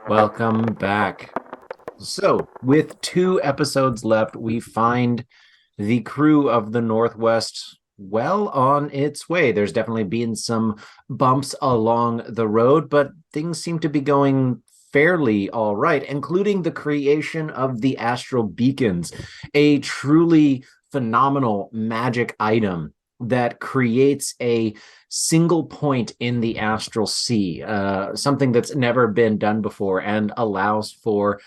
Welcome back. So, with 2 episodes left, we find the crew of the Northwest well on its way. There's definitely been some bumps along the road, but things seem to be going fairly all right, including the creation of the astral beacons, a truly phenomenal magic item that creates a single point in the astral sea, something that's never been done before, and allows for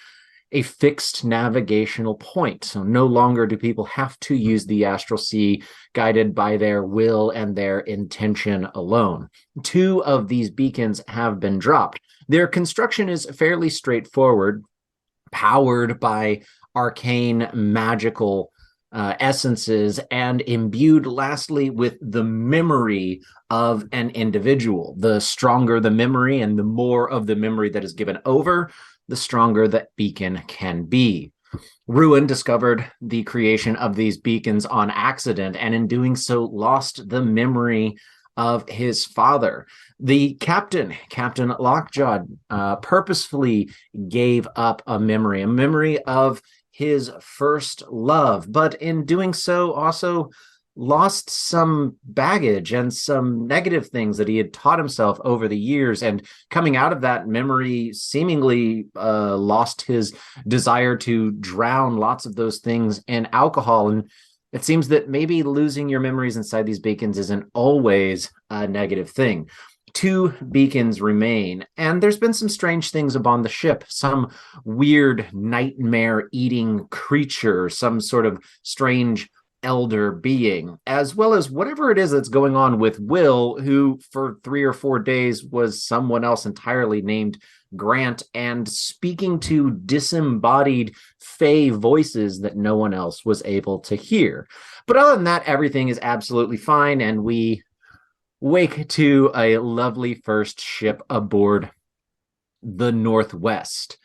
a fixed navigational point. So no longer do people have to use the astral sea guided by their will and their intention alone. 2 of these beacons have been dropped. Their construction is fairly straightforward, powered by arcane magical essences, and imbued lastly with the memory of an individual. The stronger the memory and the more of the memory that is given over, the stronger that beacon can be. Ruin discovered the creation of these beacons on accident, and in doing so lost the memory of his father. The captain, Captain Lockjaw, purposefully gave up a memory of his first love, but in doing so also lost some baggage and some negative things that he had taught himself over the years. And coming out of that memory, seemingly lost his desire to drown lots of those things in alcohol. And it seems that maybe losing your memories inside these beacons isn't always a negative thing. 2 beacons remain, and there's been some strange things upon the ship. Some weird nightmare-eating creature, some sort of strange elder being, as well as whatever it is that's going on with Will, who for 3 or 4 days was someone else entirely named Grant, and speaking to disembodied fey voices that no one else was able to hear. But other than that, everything is absolutely fine, and we wake to a lovely first ship aboard the Northwest.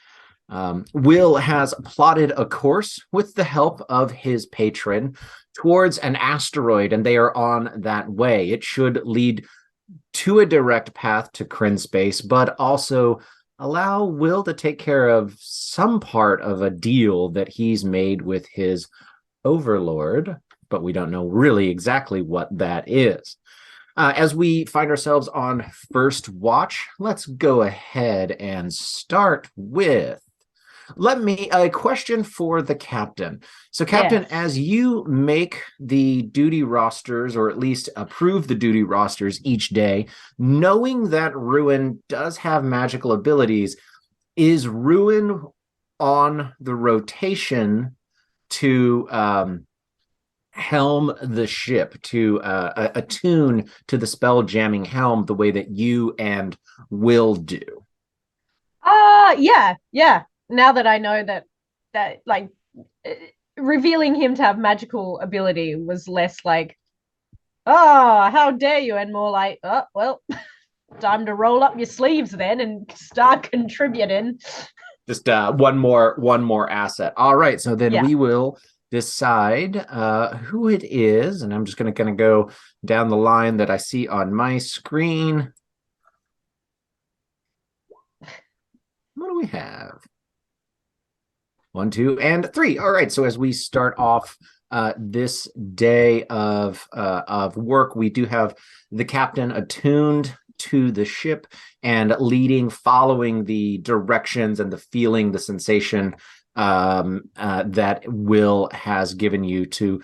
Will has plotted a course with the help of his patron towards an asteroid, and they are on that way. It should lead to a direct path to Kryn space, but also allow Will to take care of some part of a deal that he's made with his overlord, but we don't know really exactly what that is. As we find ourselves on first watch, let's go ahead and start with a question for the captain. So, Captain, Yes. as you make the duty rosters, or at least approve the duty rosters each day, knowing that Ruin does have magical abilities, is Ruin on the rotation to helm the ship, to attune to the spell jamming helm the way that you and Will do? Yeah. Now that I know that like revealing him to have magical ability was less like, oh, how dare you, and more like, oh, well, time to roll up your sleeves then and start contributing. Just one more asset. All right, so then Yeah. we will decide who it is, and I'm just going to go down the line that I see on my screen. What do we have? 1, 2, and 3. All right, so as we start off this day of work, we do have the captain attuned to the ship and leading, following the directions and the feeling, the sensation that Will has given you to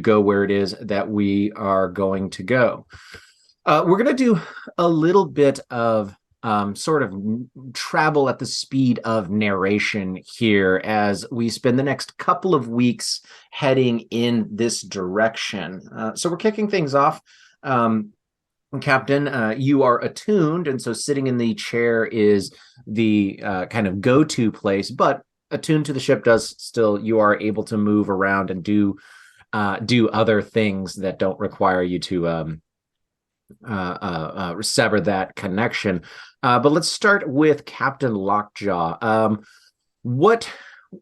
go where it is that we are going to go. We're going to do a little bit of sort of travel at the speed of narration here as we spend the next couple of weeks heading in this direction. So we're kicking things off. Captain, you are attuned, and so sitting in the chair is the kind of go-to place, but attuned to the ship does still, you are able to move around and do other things that don't require you to sever that connection. But let's start with Captain Lockjaw. What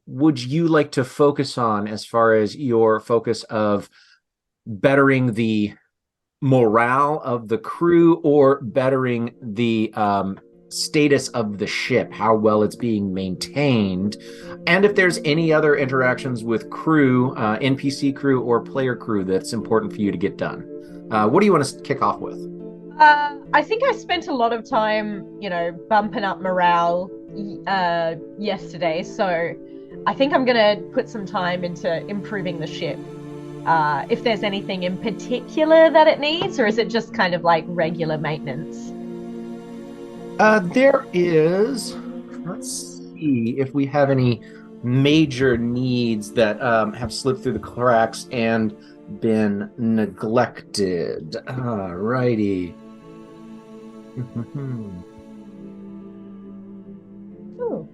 would you like to focus on as far as your focus of bettering the morale of the crew or bettering the status of the ship, how well it's being maintained, and if there's any other interactions with crew, NPC crew or player crew that's important for you to get done? What do you want to kick off with? I think I spent a lot of time, bumping up morale yesterday. So I think I'm going to put some time into improving the ship. If there's anything in particular that it needs, or is it just kind of like regular maintenance? There is, let's see if we have any major needs that have slipped through the cracks and been neglected. Righty. Ooh.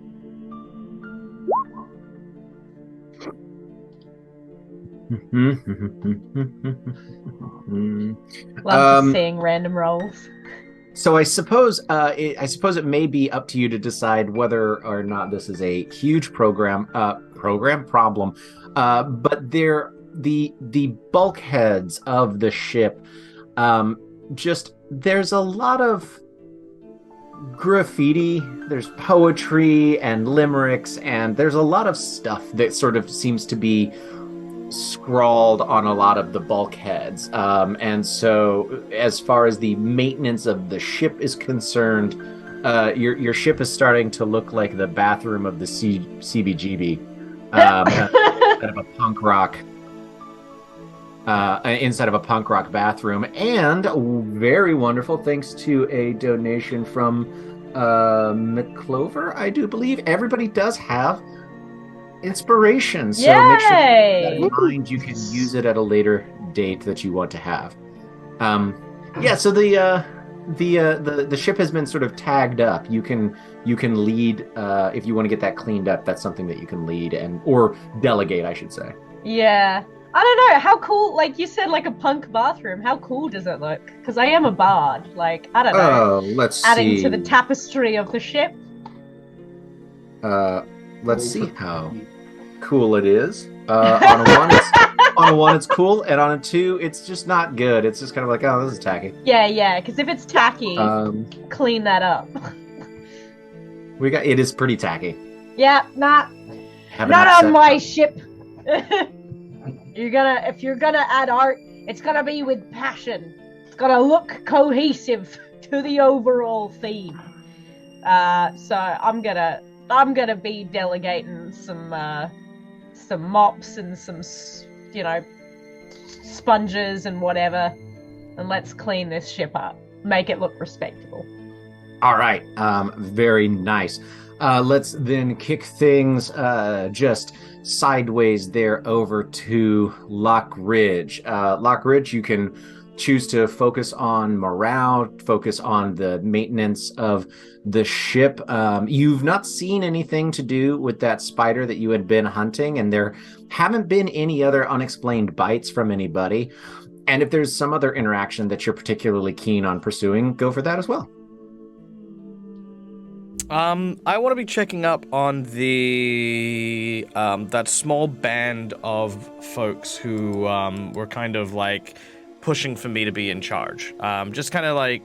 Love just seeing random rolls. So I suppose it may be up to you to decide whether or not this is a huge program problem. But the bulkheads of the ship, just there's a lot of graffiti, there's poetry and limericks, and there's a lot of stuff that sort of seems to be scrawled on a lot of the bulkheads. And so as far as the maintenance of the ship is concerned, your ship is starting to look like the bathroom of the CBGB, instead of a punk rock inside of a punk rock bathroom. And very wonderful, thanks to a donation from McClover, I do believe. Everybody does have inspiration, so Yay! make sure to keep that in mind. You can use it at a later date that you want to have. Yeah, so the ship has been sort of tagged up. You can lead if you want to get that cleaned up. That's something that you can lead or delegate, I should say. Yeah. I don't know, how cool, like you said, like a punk bathroom, how cool does it look? Because I am a bard, like, I don't know. Let's adding see. to the tapestry of the ship. Let's see how cool it is. On a one, it's cool, and on a two, it's just not good. It's just kind of like, oh, this is tacky. Yeah, because if it's tacky, clean that up. It is pretty tacky. Yeah, not on my ship. If you're gonna add art, it's gonna be with passion. It's gonna look cohesive to the overall theme. So I'm gonna be delegating some mops and some sponges and whatever, and let's clean this ship up, make it look respectable. All right, very nice. Let's then kick things just sideways there over to Lock Ridge. Lock Ridge, you can choose to focus on morale, focus on the maintenance of the ship. You've not seen anything to do with that spider that you had been hunting, and there haven't been any other unexplained bites from anybody. And if there's some other interaction that you're particularly keen on pursuing, go for that as well. I want to be checking up on the that small band of folks who were kind of like pushing for me to be in charge. Just kind of like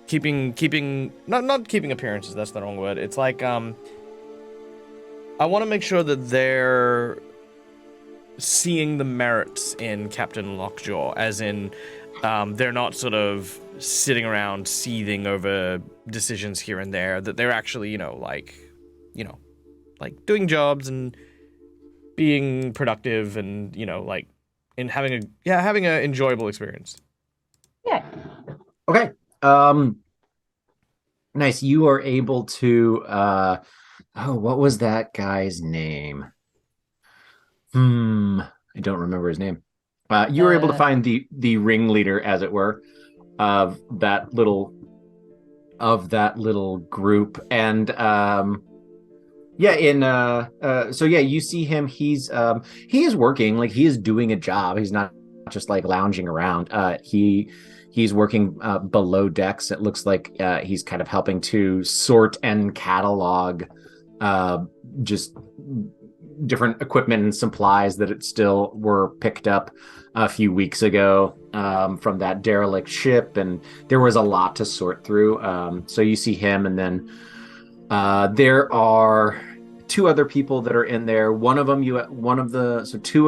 keeping not keeping appearances. That's the wrong word. It's like I want to make sure that they're seeing the merits in Captain Lockjaw, as in they're not sort of sitting around seething over decisions here and there, that they're actually, like doing jobs and being productive and like in having a enjoyable experience. Yeah. Okay. Nice. You are able to what was that guy's name? I don't remember his name. You were able to find the ringleader, as it were, of that little group. And yeah, so yeah, you see him. He is working, like he is doing a job. He's not just like lounging around. He's working below decks. It looks like he's kind of helping to sort and catalog just different equipment and supplies that it still were picked up a few weeks ago from that derelict ship, and there was a lot to sort through. So you see him, and then there are two other people that are in there. Two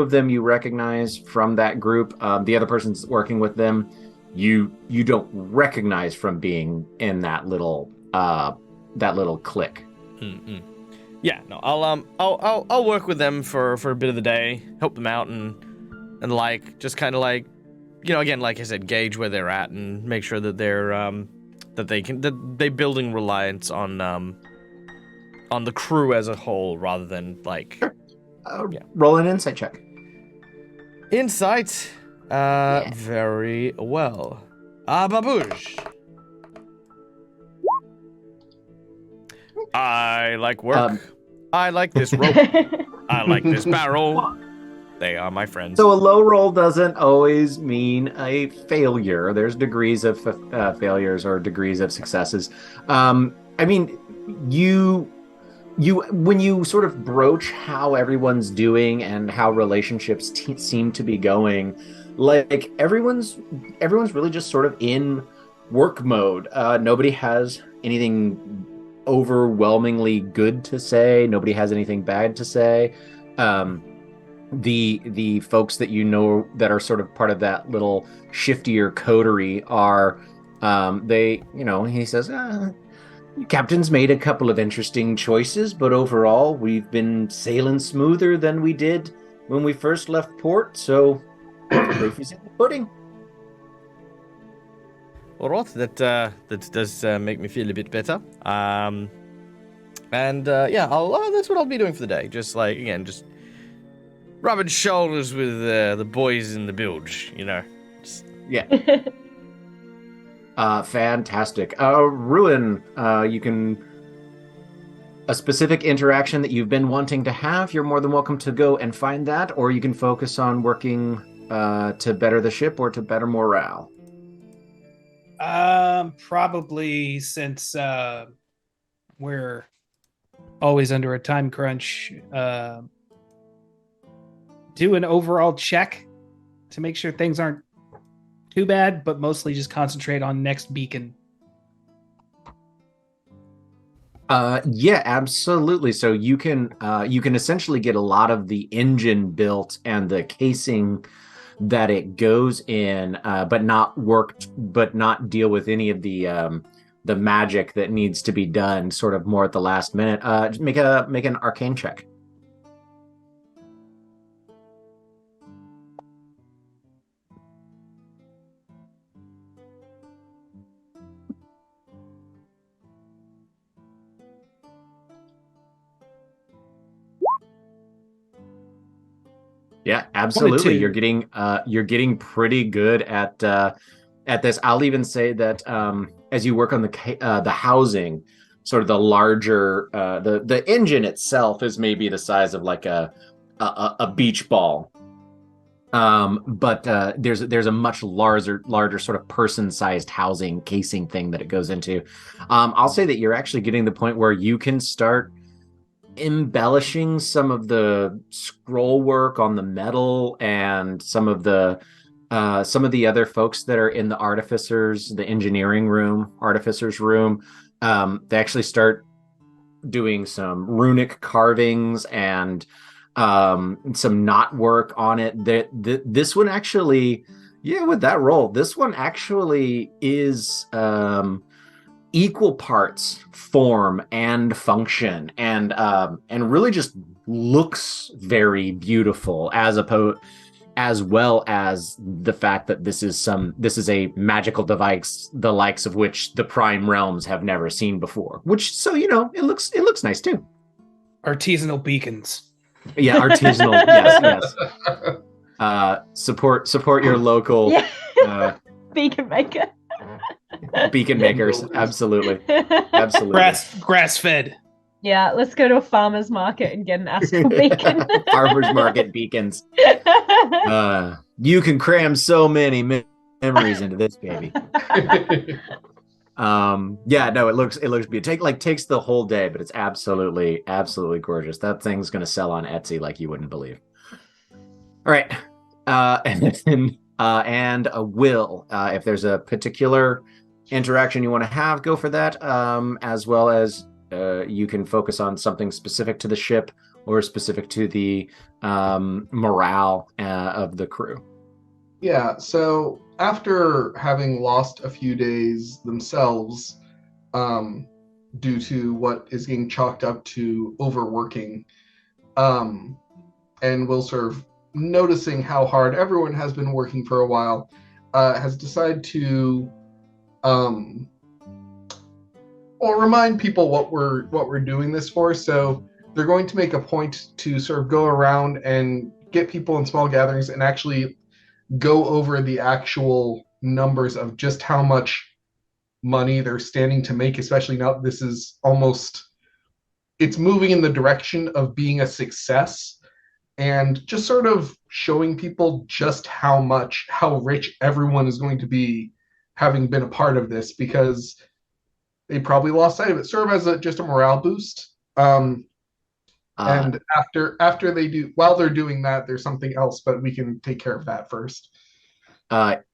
of them you recognize from that group. The other person's working with them. You don't recognize from being in that little clique. Mm-mm. Yeah, no, I'll work with them for a bit of the day, help them out, and like just kind of like, again, like I said, gauge where they're at and make sure that they're building reliance on the crew as a whole rather than like. Sure. Roll an insight check. Insight, very well. Babouche. I like work. I like this rope. I like this barrel. They are my friends. So a low roll doesn't always mean a failure. There's degrees of failures or degrees of successes. I mean, you when you sort of broach how everyone's doing and how relationships seem to be going, like everyone's really just sort of in work mode. Nobody has anything overwhelmingly good to say. Nobody has anything bad to say. The folks that that are sort of part of that little shiftier coterie are he says, Captain's made a couple of interesting choices, but overall we've been sailing smoother than we did when we first left port, so proof is in the pudding. All right, that does make me feel a bit better. That's what I'll be doing for the day. Just like, again, just rubbing shoulders with the boys in the bilge, Yeah. Fantastic. Ruin, you can... A specific interaction that you've been wanting to have, you're more than welcome to go and find that, or you can focus on working to better the ship or to better morale. Probably, since we're always under a time crunch, do an overall check to make sure things aren't too bad, but mostly just concentrate on next beacon. Yeah, absolutely. So you can essentially get a lot of the engine built and the casing that it goes in, but not deal with any of the magic that needs to be done sort of more at the last minute. Just make an arcane check. Yeah, absolutely. You're getting pretty good at this. I'll even say that as you work on the housing, sort of the larger the engine itself is maybe the size of like a beach ball. But there's a much larger sort of person-sized housing casing thing that it goes into. I'll say that you're actually getting to the point where you can start embellishing some of the scroll work on the metal and some of the other folks that are in the engineering room, artificers room. They actually start doing some runic carvings and some knot work on it. This one actually, with that roll, this one actually is equal parts form and function, and really just looks very beautiful, as well as the fact that this is a magical device, the likes of which the Prime Realms have never seen before. Which, so it looks nice too. Artisanal beacons. Yeah, artisanal. Yes. Support your local beacon maker. Beacon makers. Absolutely. Grass fed. Yeah, let's go to a farmer's market and get an astral beacon. Farmer's market beacons. You can cram so many memories into this baby. It looks beautiful. Takes the whole day, but it's absolutely gorgeous. That thing's gonna sell on Etsy like you wouldn't believe. All right. And a will. If there's a particular interaction you want to have, go for that. As well as you can focus on something specific to the ship or specific to the morale of the crew. Yeah, so after having lost a few days themselves, due to what is getting chalked up to overworking, and Will sort of noticing how hard everyone has been working for a while, has decided to remind people what we're doing this for. So they're going to make a point to sort of go around and get people in small gatherings and actually go over the actual numbers of just how much money they're standing to make, especially now this is it's moving in the direction of being a success, and just sort of showing people just how rich everyone is going to be having been a part of this, because they probably lost sight of it. Serve as just a morale boost. And while they're doing that, there's something else, but we can take care of that first.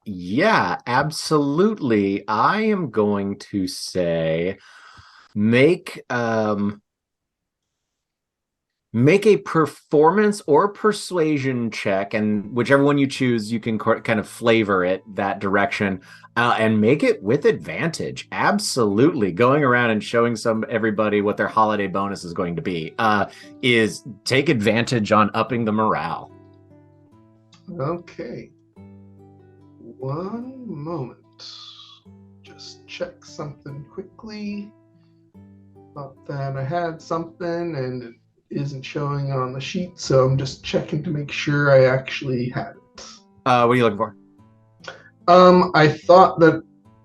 Yeah, absolutely. I am going to say make a performance or persuasion check, and whichever one you choose, you can kind of flavor it that direction, and make it with advantage. Absolutely. Going around and showing everybody what their holiday bonus is going to be is take advantage on upping the morale. Okay. One moment. Just check something quickly. Thought that I had something and it isn't showing on the sheet, so I'm just checking to make sure I actually had it. What are you looking for? I thought that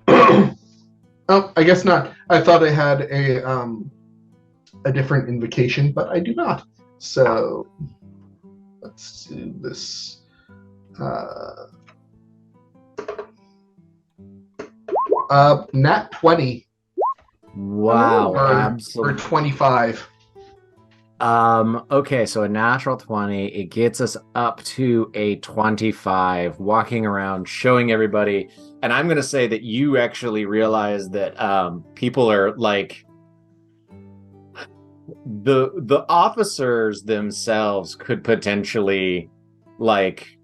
oh, I guess not. I thought I had a different invocation, but I do not. So let's do this. Nat 20. Wow, or absolutely. Or 25. Okay, so a natural 20, it gets us up to a 25, walking around, showing everybody. And I'm going to say that you actually realize that people are like, the officers themselves could potentially like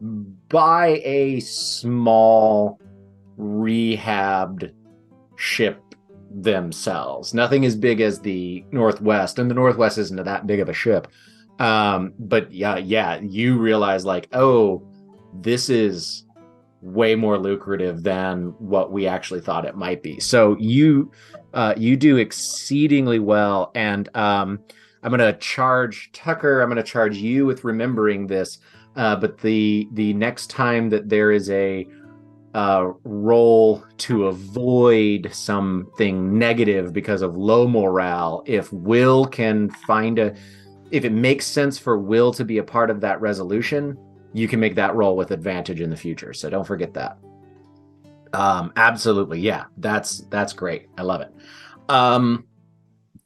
buy a small rehabbed ship themselves. Nothing as big as the Northwest, and the Northwest isn't that big of a ship. But yeah, you realize like, oh, this is way more lucrative than what we actually thought it might be. So you do exceedingly well, and I'm going to charge Tucker. I'm going to charge you with remembering this. But the next time that there is a roll to avoid something negative because of low morale, if Will can if it makes sense for Will to be a part of that resolution, you can make that roll with advantage in the future. So don't forget that. Absolutely. Yeah, that's great. I love it.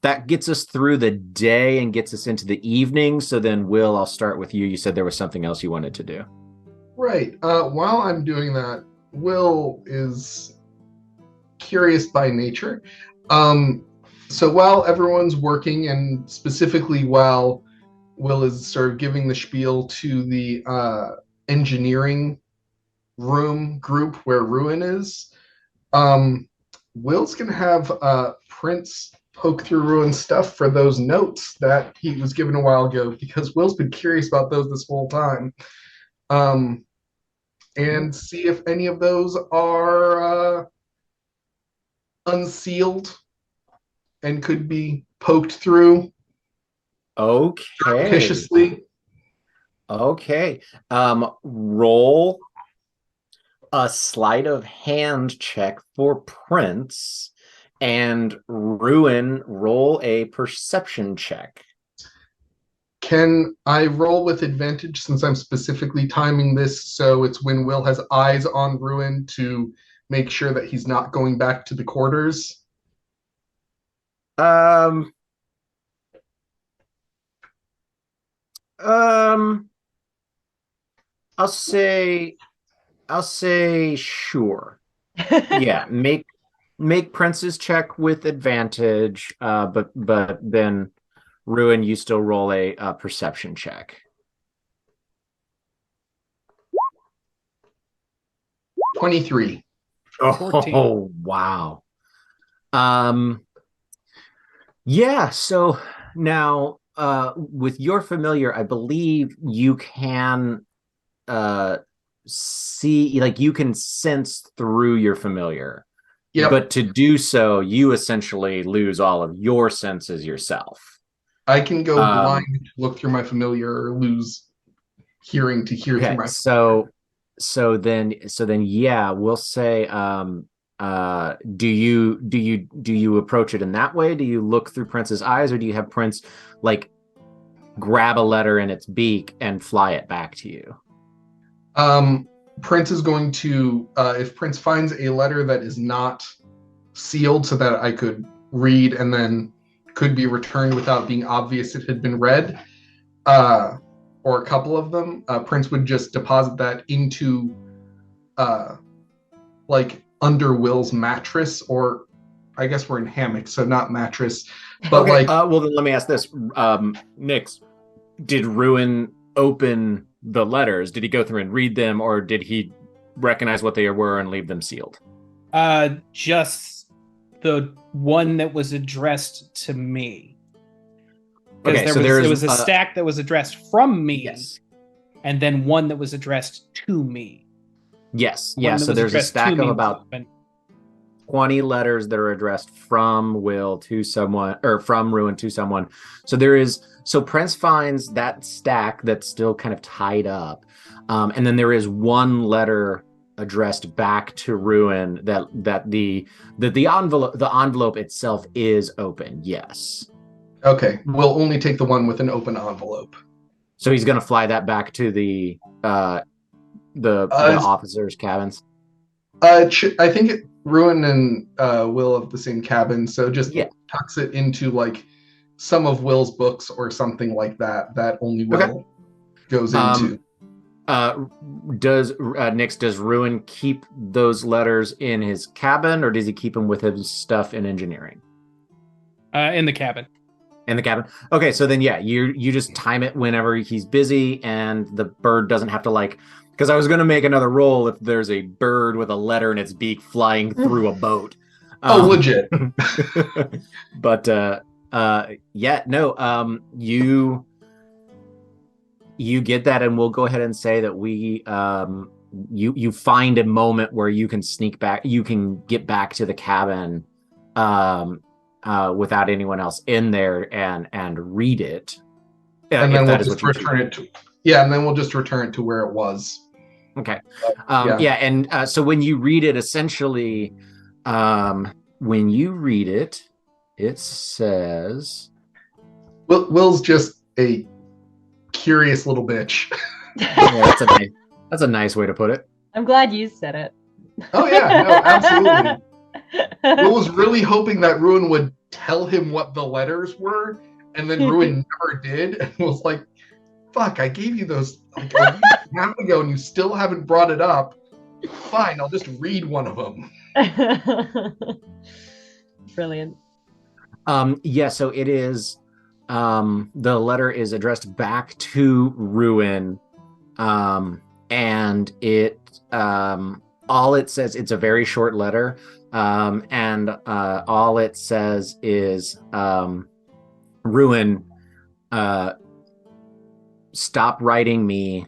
That gets us through the day and gets us into the evening. So then, Will, I'll start with you. You said there was something else you wanted to do. Right. While I'm doing that, Will is curious by nature. So while everyone's working, and specifically while Will is sort of giving the spiel to the engineering room group where Ruin is, Will's going to have Prince poke through Ruin's stuff for those notes that he was given a while ago, because Will's been curious about those this whole time. And see if any of those are unsealed and could be poked through Okay. surreptitiously. Okay. Roll a sleight of hand check for Prince, and Ruin, roll a perception check. Can I roll with advantage since I'm specifically timing this so it's when Will has eyes on Ruin to make sure that he's not going back to the quarters? Um, I'll say sure. Yeah, make Prince's check with advantage, but then Ruin, you still roll a perception check. 23. Oh, wow. Yeah, so now with your familiar, I believe you can see, like you can sense through your familiar. Yep. But to do so, you essentially lose all of your senses yourself. I can go blind to look through my familiar, or lose hearing to hear through my so then yeah, we'll say do you approach it in that way? Do you look through Prince's eyes, or do you have Prince like grab a letter in its beak and fly it back to you? Prince is going to, if Prince finds a letter that is not sealed so that I could read and then could be returned without being obvious it had been read, or a couple of them, Prince would just deposit that into like under Will's mattress, or I guess we're in hammock, so not mattress, but okay, like well then let me ask this. Nix, did Ruin open the letters? Did he go through and read them, or did he recognize what they were and leave them sealed? Just the one that was addressed to me. Because Okay, there was a stack that was addressed from me, yes, and then one that was addressed to me. yes, yeah. So there's a stack of about 20 letters that are addressed from Will to someone, or from Ruin to someone. So Prince finds that stack that's still kind of tied up, and then there is one letter addressed back to Ruin that the envelope itself is open. Yes. Okay, we'll only take the one with an open envelope. So he's going to fly that back to the officers' cabins. I think Ruin and Will have the same cabin, so just tucks it into like some of Will's books or something like that that only Will goes into. Does Ruin keep those letters in his cabin, or does he keep them with his stuff in engineering? In the cabin. In the cabin. Okay, so then you just time it whenever he's busy, and the bird doesn't have to like. Because I was going to make another roll if there's a bird with a letter in its beak flying through a boat. Legit. But you get that, and we'll go ahead and say that we you find a moment where you can sneak back, you can get back to the cabin without anyone else in there and read it. And then we'll just return it to and then we'll just return it to where it was. Okay. And so when you read it, essentially, it says, Will's just a curious little bitch. Yeah, that's a nice way to put it. I'm glad you said it. Oh yeah, no, absolutely. Will was really hoping that Ruin would tell him what the letters were, and then Ruin never did, and was like, fuck, I gave you those like a week and a half ago and you still haven't brought it up. Fine, I'll just read one of them. Brilliant. So it is, the letter is addressed back to Ruin, and it, all it says, it's a very short letter, and all it says is Ruin, stop writing me,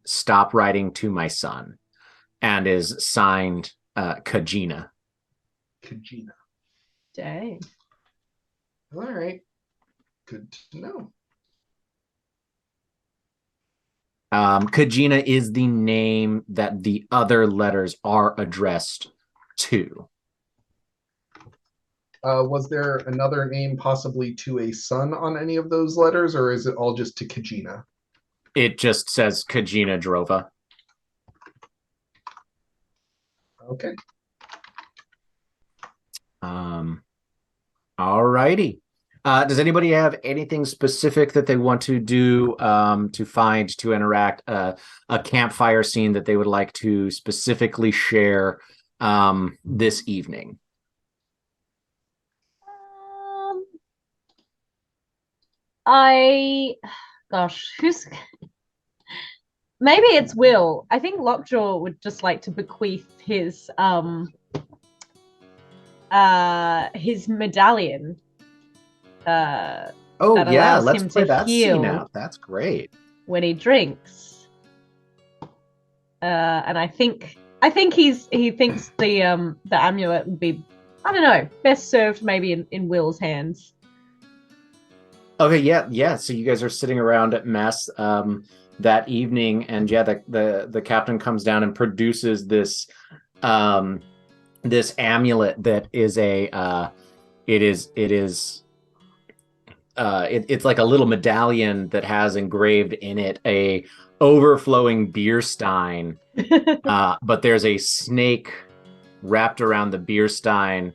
stop writing to my son, and is signed Kajina. Kajina. Dang. All right. Good to know. Kajina is the name that the other letters are addressed to. Was there another name possibly to a son on any of those letters, or is it all just to Kajina? It just says Kajina Drova. Okay. All righty. Does anybody have anything specific that they want to do to interact, a campfire scene that they would like to specifically share this evening? Who's maybe it's Will. I think Lockjaw would just like to bequeath his medallion. Oh that yeah, allows let's him play to that scene heal out. That's great. when he drinks. And I think he thinks the amulet would be, I don't know, best served maybe in Will's hands. Okay, yeah. So you guys are sitting around at mess that evening, and yeah, the captain comes down and produces this this amulet that is it's like a little medallion that has engraved in it a overflowing beer stein, but there's a snake wrapped around the beer stein,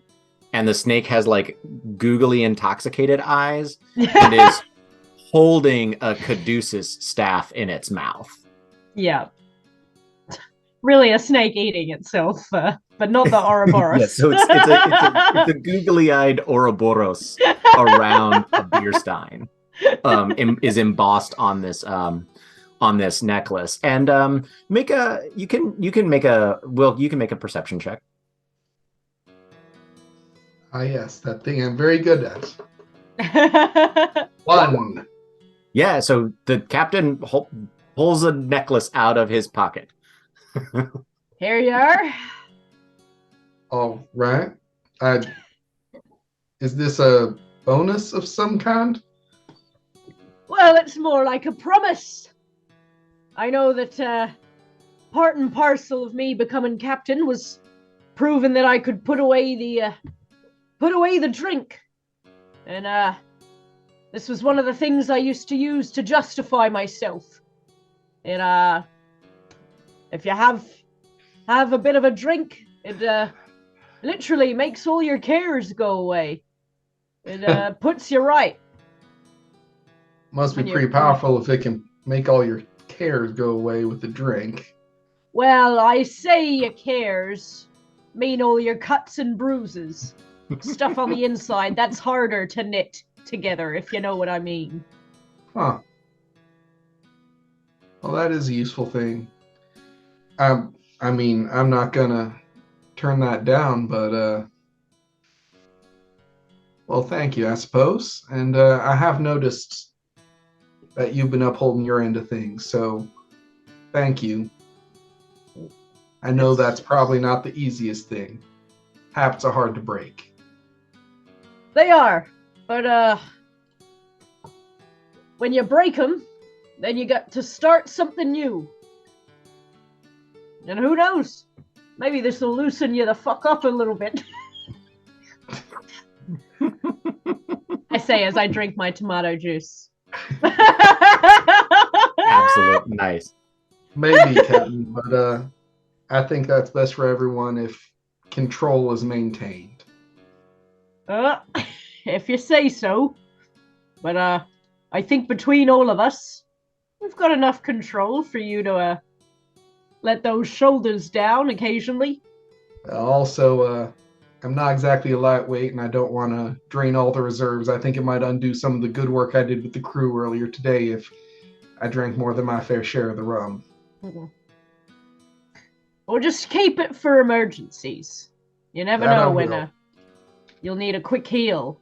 and the snake has like googly intoxicated eyes and is holding a caduceus staff in its mouth. Yeah. Really a snake eating itself, but not the Ouroboros. Yeah, so it's a googly-eyed Ouroboros around a beer stein, is embossed on this necklace. And you can make a perception check. Ah, yes, that thing I'm very good at. 1. Yeah, so the captain pulls a necklace out of his pocket. Here you are. All right. Is this a bonus of some kind? Well, it's more like a promise. I know that part and parcel of me becoming captain was proving that I could put away the drink, and this was one of the things I used to use to justify myself. And if you have a bit of a drink, it literally makes all your cares go away. It puts you right. Must be pretty powerful if it can make all your cares go away with the drink. Well, I say your cares mean all your cuts and bruises. Stuff on the inside, that's harder to knit together, if you know what I mean. Huh. Well, that is a useful thing. I mean, I'm not gonna turn that down, but well, thank you, I suppose. And I have noticed that you've been upholding your end of things, so thank you. I know that's probably not the easiest thing. Habits are hard to break. They are, but when you break them, then you got to start something new. And who knows? Maybe this will loosen you the fuck up a little bit. I say as I drink my tomato juice. Absolute nice. Maybe, Captain, but I think that's best for everyone if control is maintained. If you say so. But I think between all of us, we've got enough control for you to let those shoulders down occasionally. Also, I'm not exactly a lightweight, and I don't want to drain all the reserves. I think it might undo some of the good work I did with the crew earlier today if I drank more than my fair share of the rum. Or just keep it for emergencies. You never That I know will. when you'll need a quick heal.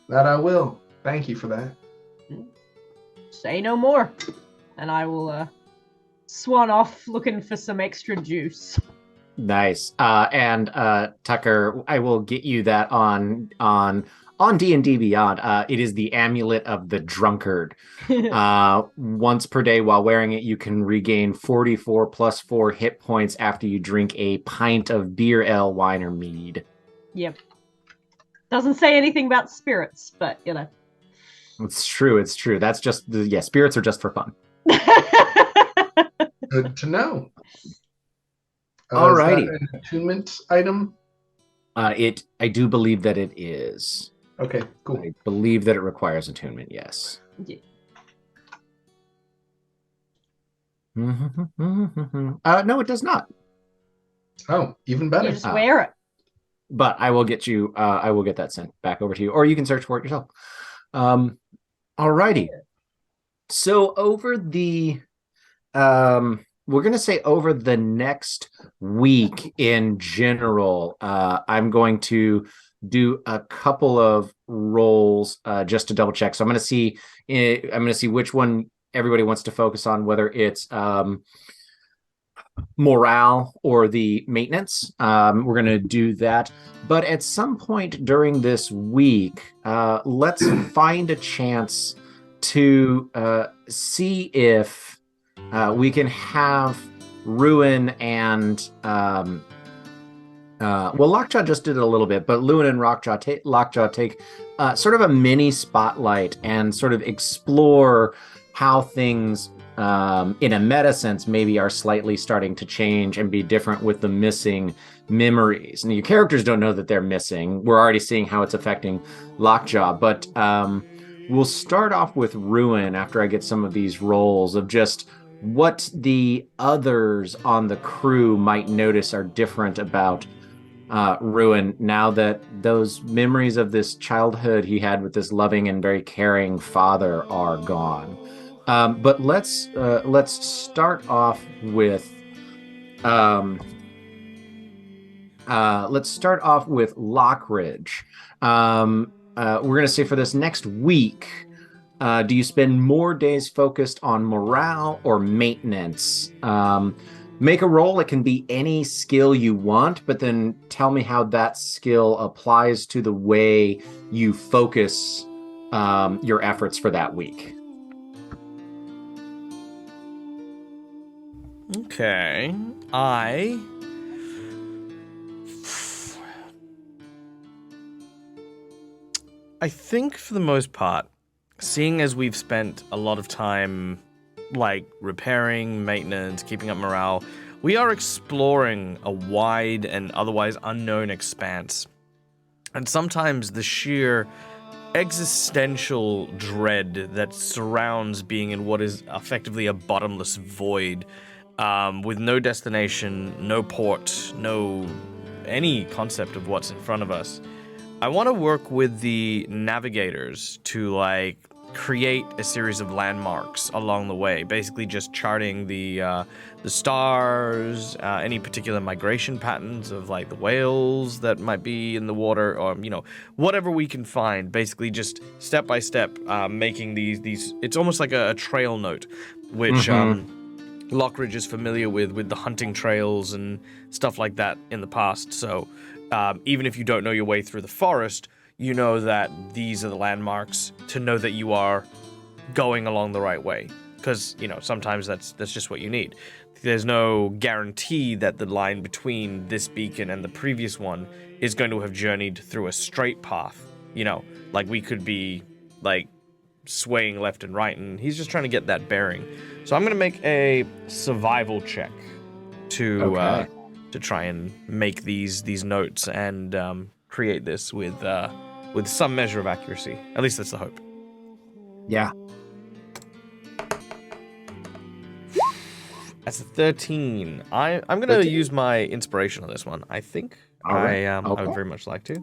That I will. Thank you for that. Say no more. And I will swan off looking for some extra juice. Nice. And Tucker, I will get you that on D&D Beyond. It is the Amulet of the Drunkard. Once per day while wearing it, you can regain 44 plus 4 hit points after you drink a pint of beer, ale, wine, or mead. Yep. Doesn't say anything about spirits, but you know. It's true. That's just spirits are just for fun. Good to know. Alrighty. Is that an attunement item? I do believe that it is. Okay, cool. I believe that it requires attunement, yes. Yeah. No, it does not. Oh, even better. You just wear it. But I will get that sent back over to you, or you can search for it yourself. Alrighty. So over the we're going to say over the next week in general, I'm going to do a couple of rolls just to double check. So I'm going to see which one everybody wants to focus on, whether it's morale or the maintenance. We're going to do that. But at some point during this week, let's find a chance to see if we can have Ruin and Lockjaw just did it a little bit, but Ruin and Lockjaw take sort of a mini spotlight and sort of explore how things in a meta sense maybe are slightly starting to change and be different with the missing memories. And your characters don't know that they're missing. We're already seeing how it's affecting Lockjaw, but we'll start off with Ruin after I get some of these rolls of just what the others on the crew might notice are different about Ruin now that those memories of this childhood he had with this loving and very caring father are gone. But let's start off with Lockridge. We're gonna say for this next week, do you spend more days focused on morale or maintenance? Make a roll. It can be any skill you want, but then tell me how that skill applies to the way you focus your efforts for that week. Okay. I think for the most part, seeing as we've spent a lot of time like repairing, maintenance, keeping up morale, we are exploring a wide and otherwise unknown expanse. And sometimes the sheer existential dread that surrounds being in what is effectively a bottomless void, with no destination, no port, no any concept of what's in front of us. I want to work with the navigators to like create a series of landmarks along the way, basically just charting the stars, any particular migration patterns of like the whales that might be in the water, or whatever we can find. Basically, just step by step, making these. It's almost like a trail note, which Lockridge is familiar with the hunting trails and stuff like that in the past. So even if you don't know your way through the forest, you know that these are the landmarks to know that you are going along the right way. Because, sometimes that's just what you need. There's no guarantee that the line between this beacon and the previous one is going to have journeyed through a straight path. Like we could be, like, swaying left and right, and he's just trying to get that bearing. So I'm going to make a survival check to try and make these notes and create this with some measure of accuracy. At least that's the hope. Yeah. That's a 13. I'm going to use my inspiration on this one, I think. All right. I would very much like to.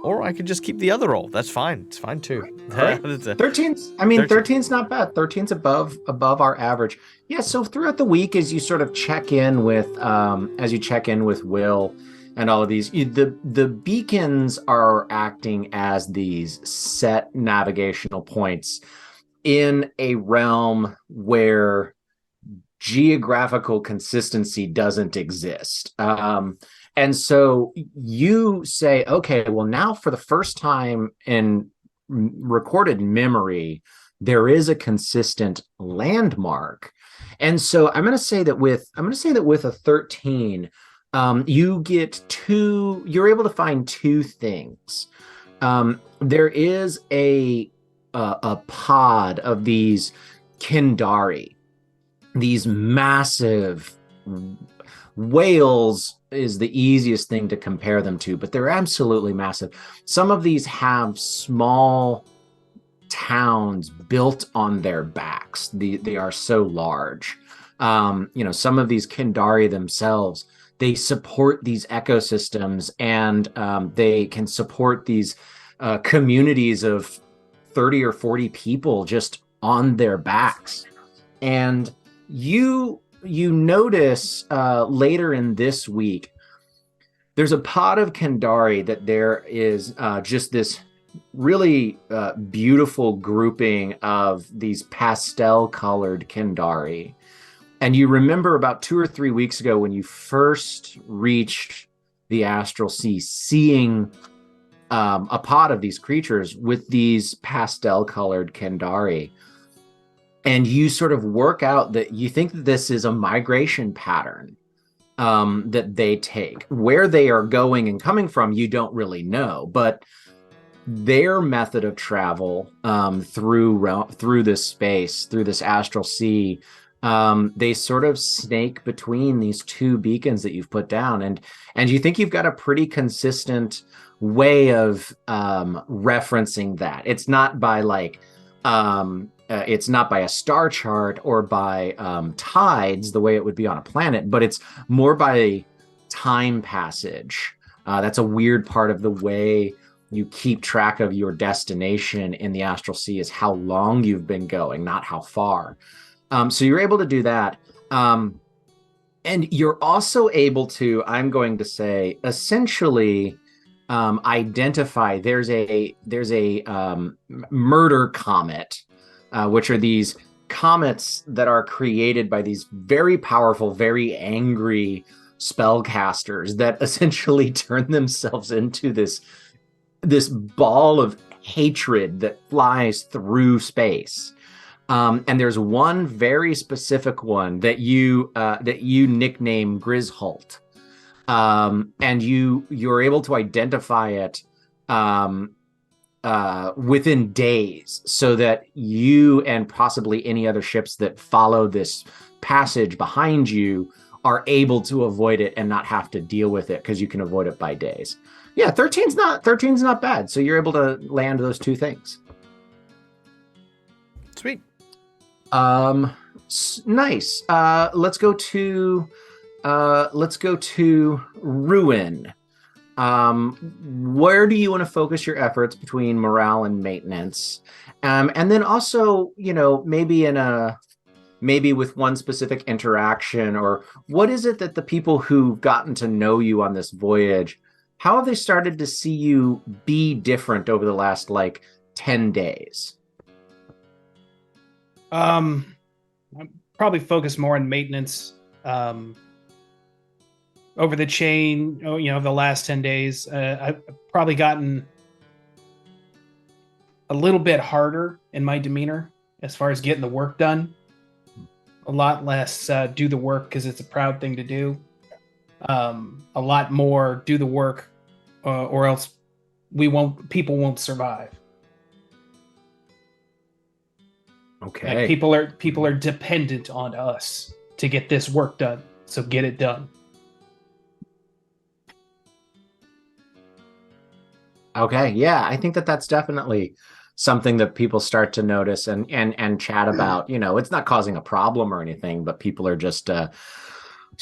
Or I could just keep the other roll. That's fine. It's fine too. Right. 13's, I mean, 13's not bad. 13's above our average. Yeah, so throughout the week, as you sort of check in with Will and all of these, the beacons are acting as these set navigational points in a realm where geographical consistency doesn't exist. And so you say, okay, well, now for the first time in recorded memory, there is a consistent landmark. And so I'm going to say that with a 13, you're able to find two things. There is a pod of these Kindari, these massive whales is the easiest thing to compare them to, but they're absolutely massive. Some of these have small towns built on their backs. They are so large. Some of these Kindari themselves, they support these ecosystems, and they can support these communities of 30 or 40 people just on their backs. And you notice later in this week, there's a pod of Kindari that there is just this really beautiful grouping of these pastel-colored Kindari. And you remember about 2 or 3 weeks ago when you first reached the Astral Sea, seeing a pod of these creatures with these pastel-colored Kindari. And you sort of work out that you think that this is a migration pattern that they take. Where they are going and coming from, you don't really know. But their method of travel through this space, through this Astral Sea, they sort of snake between these two beacons that you've put down. And you think you've got a pretty consistent way of referencing that. It's not by it's not by a star chart or by tides the way it would be on a planet, but it's more by time passage. That's a weird part of the way you keep track of your destination in the Astral Sea, is how long you've been going, not how far. So you're able to do that. And you're also able to, I'm going to say, essentially identify there's a murder comet, which are these comets that are created by these very powerful, very angry spellcasters that essentially turn themselves into this ball of hatred that flies through space. And there's one very specific one that you nickname Grisholt. And you're able to identify it within days, so that you and possibly any other ships that follow this passage behind you are able to avoid it and not have to deal with it, because you can avoid it by days. Yeah, 13's not bad. So you're able to land those two things. Sweet. Nice. Let's go to Ruin. Where do you want to focus your efforts between morale and maintenance? And then also, maybe with one specific interaction, or what is it that the people who've gotten to know you on this voyage, how have they started to see you be different over the last 10 days? I'm probably focus more on maintenance. Over the chain, the last 10 days, I've probably gotten a little bit harder in my demeanor as far as getting the work done. A lot less do the work because it's a proud thing to do. A lot more do the work, or else people won't survive. Okay. People are dependent on us to get this work done. So get it done. Okay, yeah, I think that's definitely something that people start to notice and chat about. It's not causing a problem or anything, but people are just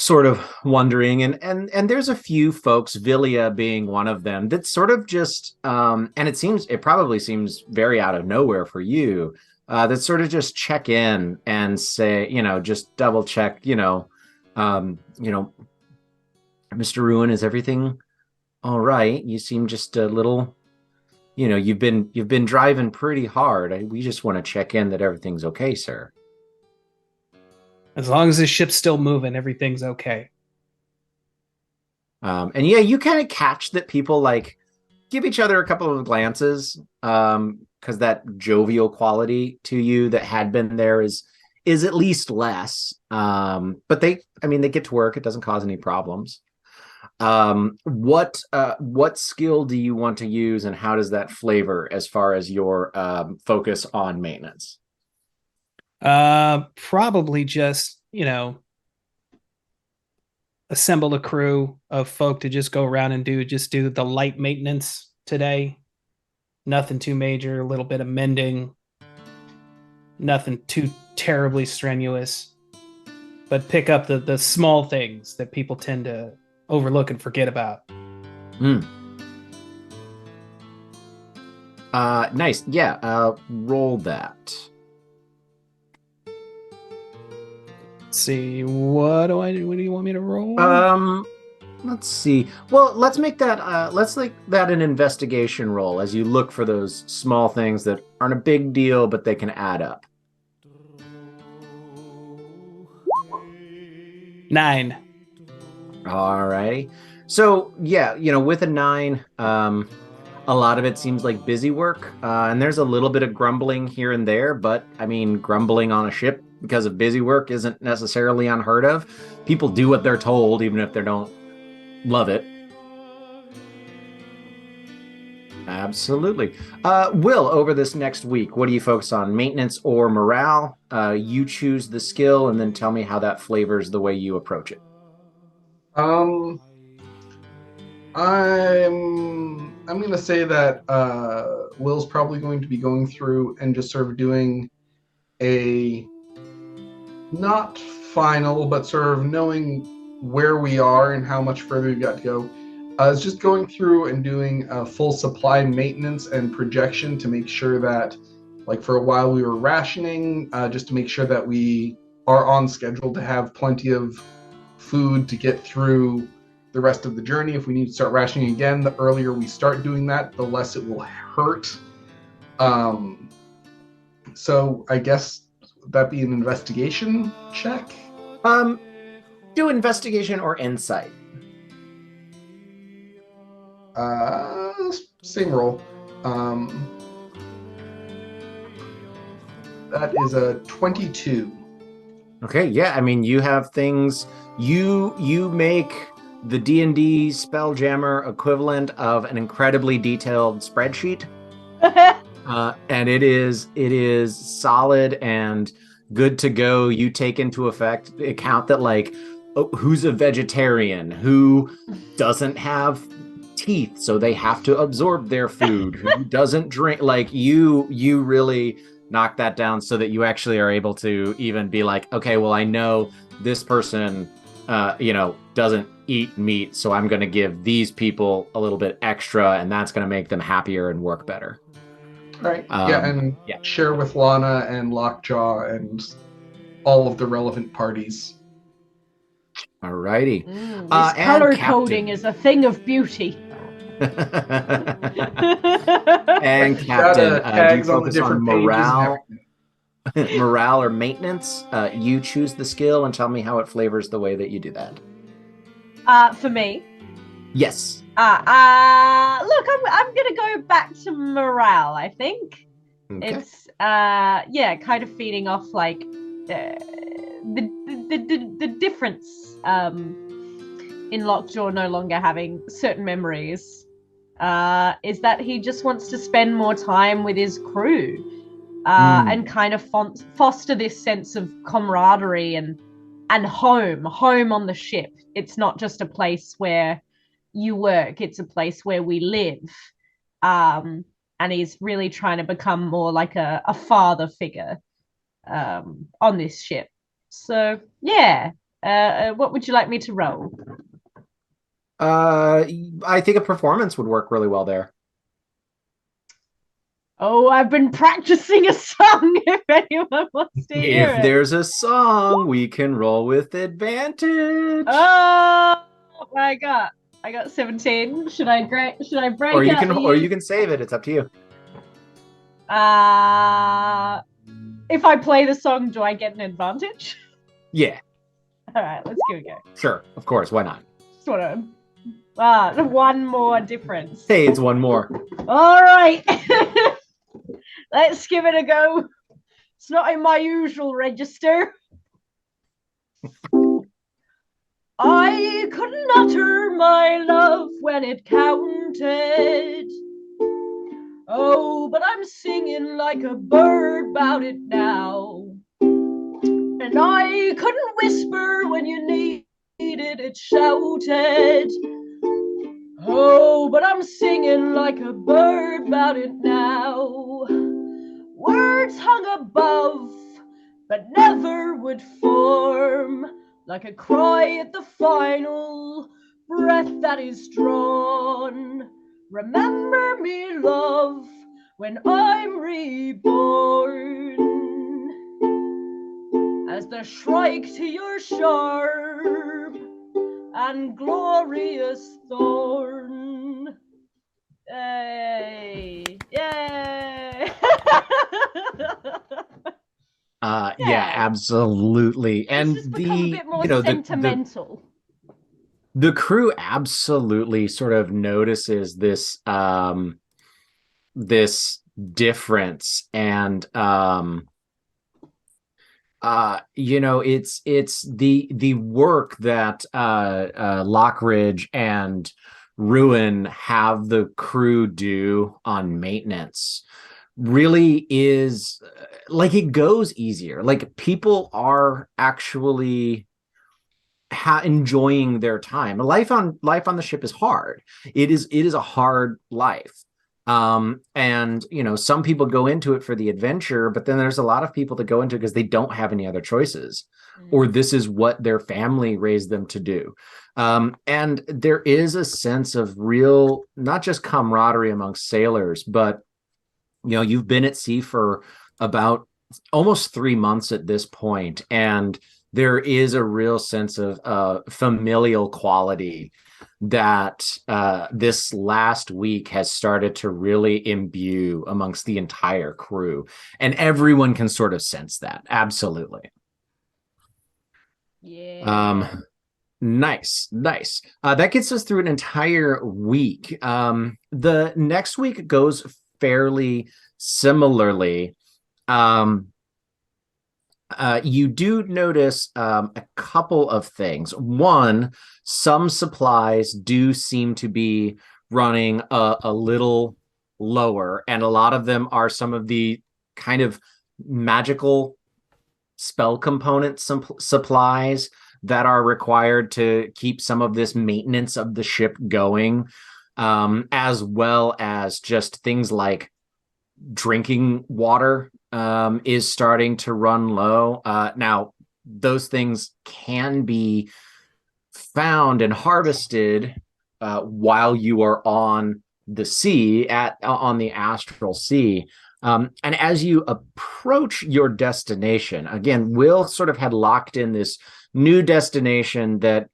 sort of wondering, and there's a few folks, Villia being one of them, that sort of just and it probably seems very out of nowhere for you, that sort of just check in and say, just double check, Mr. Ruin, is everything all right? You seem just a little, you've been driving pretty hard. We just want to check in that everything's okay, sir. As long as the ship's still moving, everything's okay. And yeah, you kind of catch that people like give each other a couple of glances, because that jovial quality to you that had been there is at least less. But they get to work. It doesn't cause any problems. What skill do you want to use, and how does that flavor as far as your focus on maintenance? Probably just, assemble a crew of folk to just go around and do the light maintenance today. Nothing too major, a little bit of mending. Nothing too terribly strenuous. But pick up the small things that people tend to overlook and forget about. Nice. Yeah, roll that. Let's see, what do you want me to roll? Let's see. Well, let's make that an investigation roll as you look for those small things that aren't a big deal, but they can add up. 9. All right. So yeah, with a 9, a lot of it seems like busy work, and there's a little bit of grumbling here and there, but grumbling on a ship because of busy work isn't necessarily unheard of. People do what they're told, even if they don't love it. Absolutely. Will, over this next week, what do you focus on? Maintenance or morale? You choose the skill and then tell me how that flavors the way you approach it. I'm gonna say that Will's probably going to be going through and just sort of doing a not final, but sort of knowing where we are and how much further we've got to go. It's just going through and doing a full supply maintenance and projection to make sure that, like, for a while we were rationing, just to make sure that we are on schedule to have plenty of food to get through the rest of the journey. If we need to start rationing again, the earlier we start doing that, the less it will hurt. So I guess that be an investigation check? Do investigation or insight. Same roll. That is a 22. Okay, yeah, you have things, you make the D&D Spelljammer equivalent of an incredibly detailed spreadsheet. And it is solid and good to go. You take into account that, like, who's a vegetarian, who doesn't have teeth, so they have to absorb their food, who doesn't drink. Like, you really knock that down so that you actually are able to even be like, okay, well, I know this person, doesn't eat meat, so I'm going to give these people a little bit extra, and that's going to make them happier and work better. All right. Share with Lana and Lockjaw and all of the relevant parties. All righty. This color coding is a thing of beauty. And Captain, do you focus on morale? Morale or maintenance? You choose the skill and tell me how it flavors the way that you do that. For me? Yes. Look, I'm gonna go back to morale, I think. Okay. It's kind of feeding off like the difference in Lockjaw no longer having certain memories is that he just wants to spend more time with his crew and kind of foster this sense of camaraderie and home on the ship. It's not just a place where you work, it's a place where we live. And he's really trying to become more like a father figure on this ship. So yeah, What would you like me to roll? I think a performance would work really well there. Oh, I've been practicing a song if anyone wants to hear If it. there's a song, we can roll with advantage. Oh my god. I got 17. Should I break Or you out can the or you can save it. It's up to you. If I play the song, do I get an advantage? Yeah, All right, let's give it a go. sure. Of course. Why not? Sort of. One more difference. Hey, it's one more. All right. Let's give it a go. It's not in my usual register. I couldn't utter my love when it counted. Oh, but I'm singing like a bird about it now. And I couldn't whisper when you needed it shouted. Oh, but I'm singing like a bird about it now. Words hung above, but never would form, like a cry at the final breath that is drawn. Remember me, love, when I'm reborn, as the shrike to your sharp and glorious thorn. Yay! Yay! Yeah, absolutely. And It's just become a bit more sentimental. The crew absolutely sort of notices this difference, and it's the work that Lockridge and Ruin have the crew do on maintenance really is like, it goes easier. Like, people are actually enjoying their time. Life on the ship is hard. It is a hard life. And some people go into it for the adventure, but then there's a lot of people that go into it because they don't have any other choices, or this is what their family raised them to do. And there is a sense of real, not just camaraderie amongst sailors, but you've been at sea for about almost 3 months at this point, and there is a real sense of familial quality that this last week has started to really imbue amongst the entire crew, and everyone can sort of sense that. Absolutely. Yeah. Nice. That gets us through an entire week. The next week goes fairly similarly. You do notice a couple of things. One, some supplies do seem to be running a little lower, and a lot of them are some of the kind of magical spell component supplies that are required to keep some of this maintenance of the ship going, as well as just things like drinking water is starting to run low. Now, those things can be found and harvested while you are on the sea, on the astral sea. And as you approach your destination, again, Will sort of had locked in this new destination that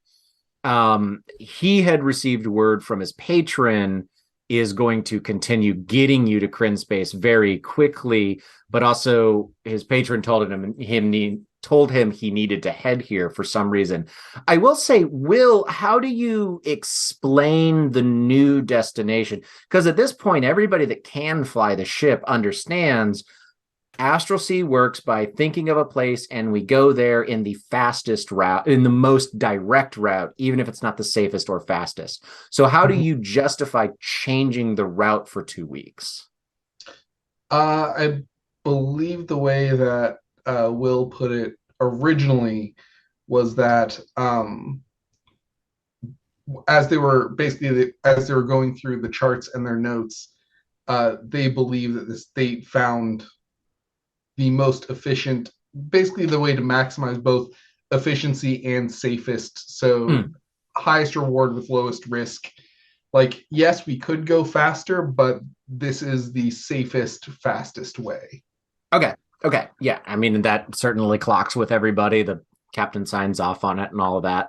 he had received word from his patron is going to continue getting you to Kryn space very quickly, but also his patron told him he needed to head here for some reason. I will say, Will, how do you explain the new destination? Because at this point, everybody that can fly the ship understands Astral Sea works by thinking of a place and we go there in the fastest route, in the most direct route, even if it's not the safest or fastest. So how do you justify changing the route for 2 weeks? I believe the way that Will put it originally was that as they were going through the charts and their notes, they believe that the state found the most efficient, basically the way to maximize both efficiency and safest. So highest reward with lowest risk. Like, yes, we could go faster, but this is the safest, fastest way. Okay. Yeah. I mean, that certainly clocks with everybody. The captain signs off on it and all of that.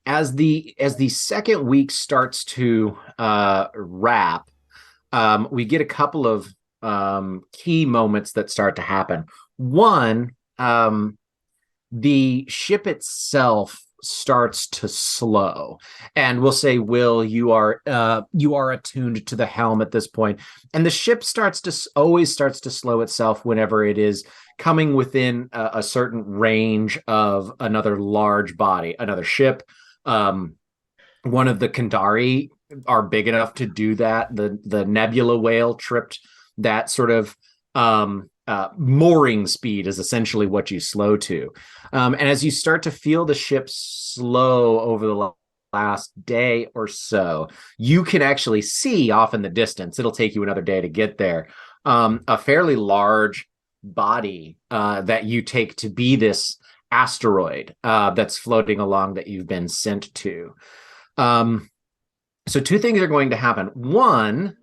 As the second week starts to wrap, we get a couple of key moments that start to happen. One, the ship itself starts to slow, and we'll say, Will, you are attuned to the helm at this point, and the ship always starts to slow itself whenever it is coming within a certain range of another large body, another ship. One of the Kandari are big enough to do that. The Nebula whale tripped that sort of mooring speed is essentially what you slow to. And as you start to feel the ship slow over the last day or so, you can actually see off in the distance, it'll take you another day to get there, a fairly large body that you take to be this asteroid that's floating along that you've been sent to. So two things are going to happen. One,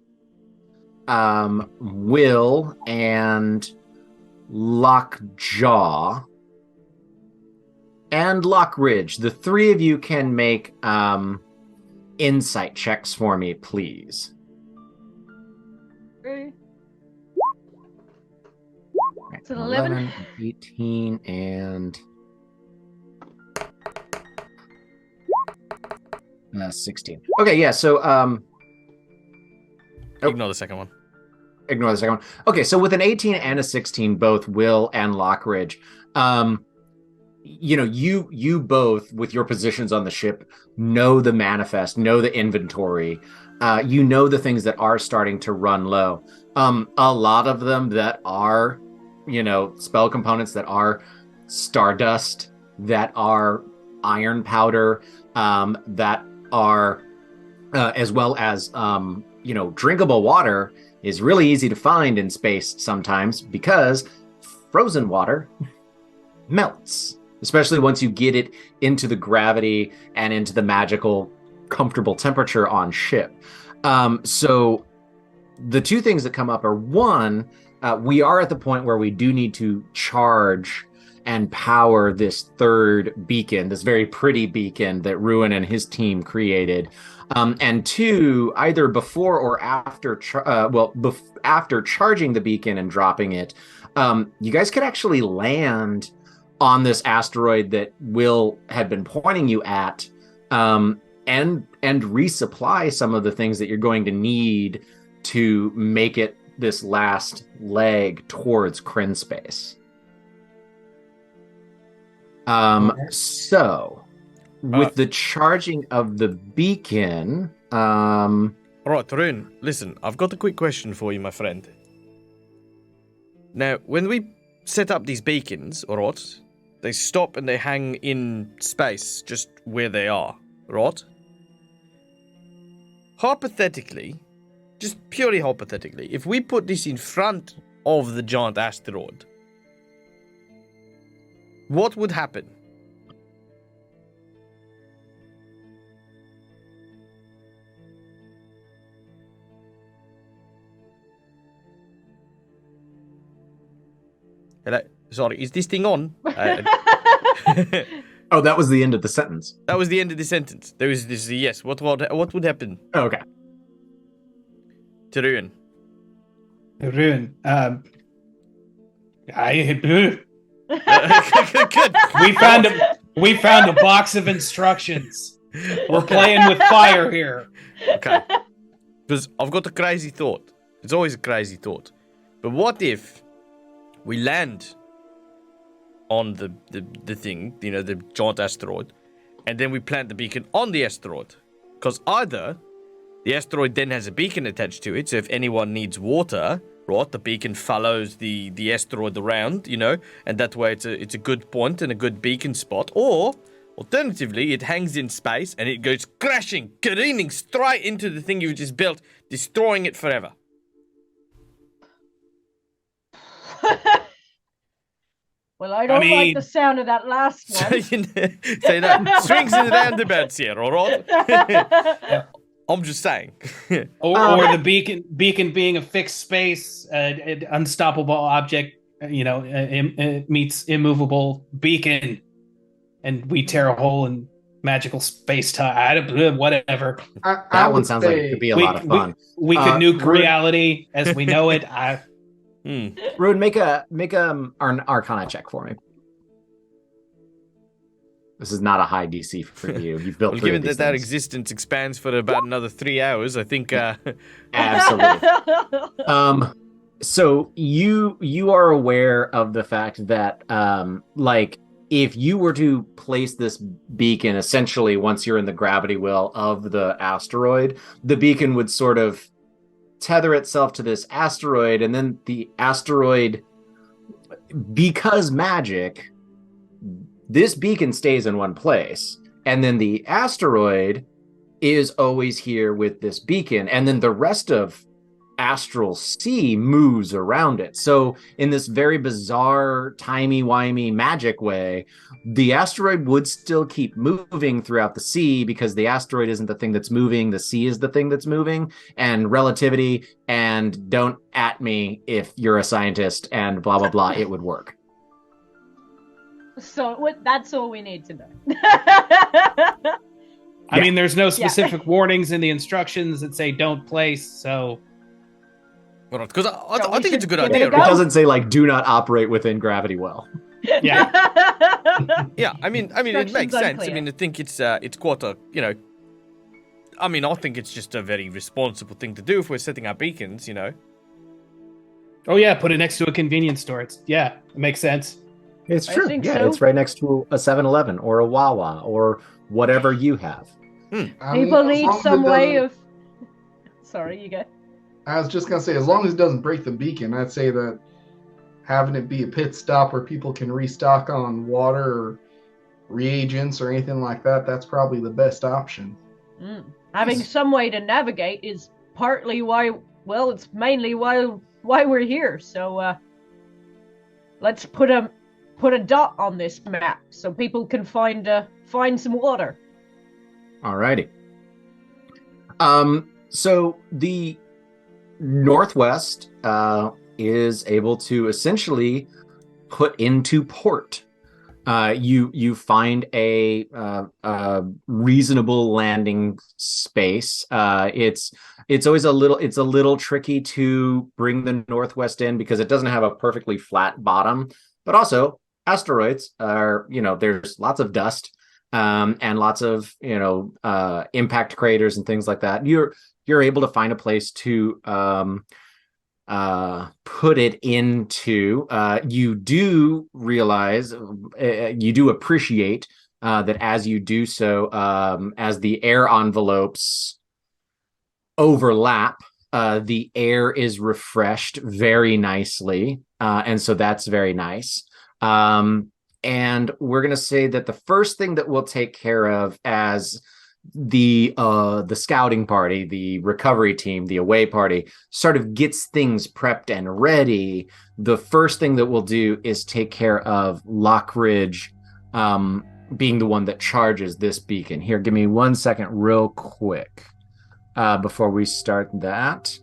Will and Lockjaw and Lockridge, the three of you can make insight checks for me, please. Okay. It's an 11, 18, and 16. Okay, yeah, so Ignore the second one. Ignore the second one. Okay, so with an 18 and a 16, both Will and Lockridge, you both, with your positions on the ship, know the manifest, know the inventory, you know the things that are starting to run low. A lot of them that are, spell components that are stardust, that are iron powder, that are, as well as, drinkable water is really easy to find in space sometimes because frozen water melts, especially once you get it into the gravity and into the magical, comfortable temperature on ship. So the two things that come up are, one, we are at the point where we do need to charge and power this third beacon, this very pretty beacon that Ruin and his team created. And two, either before or after, after charging the beacon and dropping it, you guys could actually land on this asteroid that Will had been pointing you at, and resupply some of the things that you're going to need to make it this last leg towards Kryn space. So with the charging of the beacon, All right, Tarun, listen, I've got a quick question for you, my friend. Now, when we set up these beacons, all right, they stop and they hang in space just where they are, right? Hypothetically, just purely hypothetically, if we put this in front of the giant asteroid, what would happen? Hello? Sorry, is this thing on? Oh, that was the end of the sentence. That was the end of the sentence. There was this yes. What would happen? Oh, okay. Tarun. Ruin. Good. We found a box of instructions. We're playing with fire here. Okay. Because I've got a crazy thought. It's always a crazy thought. But what if we land on the thing, the giant asteroid, and then we plant the beacon on the asteroid? Because either the asteroid then has a beacon attached to it, so if anyone needs water, right, the beacon follows the asteroid around, and that way it's a good point and a good beacon spot. Or, alternatively, it hangs in space and it goes crashing, careening straight into the thing you just built, destroying it forever. Well, I don't like the sound of that last one. Say that. Swings and roundabouts here, all right? Yeah. I'm just saying. Or the beacon being a fixed space, an unstoppable object, meets immovable beacon, and we tear a hole in magical space time. Whatever. That one sounds like it could be a lot of fun. We could nuke reality as we know it. Ruin, make an Arcana check for me. This is not a high DC for you. You've built. Well, given that existence expands for about another 3 hours, I think. Absolutely. So you are aware of the fact that, if you were to place this beacon, essentially, once you're in the gravity well of the asteroid, the beacon would sort of tether itself to this asteroid, and then the asteroid, because magic, this beacon stays in one place, and then the asteroid is always here with this beacon, and then the rest of astral sea moves around it. So in this very bizarre, timey-wimey magic way, the asteroid would still keep moving throughout the sea, because the asteroid isn't the thing that's moving, the sea is the thing that's moving, and relativity, and don't at me if you're a scientist, and blah, blah, blah, it would work. So that's all we need to know. I mean, there's no specific warnings in the instructions that say don't place, so... Because I think it's a good idea. It doesn't say, do not operate within gravity well. Yeah. Yeah, I mean, it makes sense. Unclear. I mean, I think it's quite a, I mean, I think it's just a very responsible thing to do if we're setting our beacons, Oh, yeah, put it next to a convenience store. It makes sense. It's true. Yeah, it's right next to a 7-Eleven or a Wawa or whatever you have. People need some way of... Sorry, you go. I was just going to say, as long as it doesn't break the beacon, I'd say that having it be a pit stop where people can restock on water or reagents or anything like that, that's probably the best option. Having some way to navigate is partly why, well, it's mainly why we're here. So let's put a dot on this map so people can find some water. Alrighty. So the Northwest is able to essentially put into port. You find a reasonable landing space. It's always a little tricky to bring the Northwest in because it doesn't have a perfectly flat bottom, but also asteroids are, there's lots of dust and lots of impact craters and things like that. You're able to find a place to put it into. You do realize, you do appreciate that as you do so, as the air envelopes overlap, the air is refreshed very nicely, and so that's very nice. And we're going to say that the first thing that we'll take care of as the scouting party, the recovery team, the away party sort of gets things prepped and ready, the first thing that we'll do is take care of Lockridge being the one that charges this beacon. Here, give me 1 second real quick before we start that.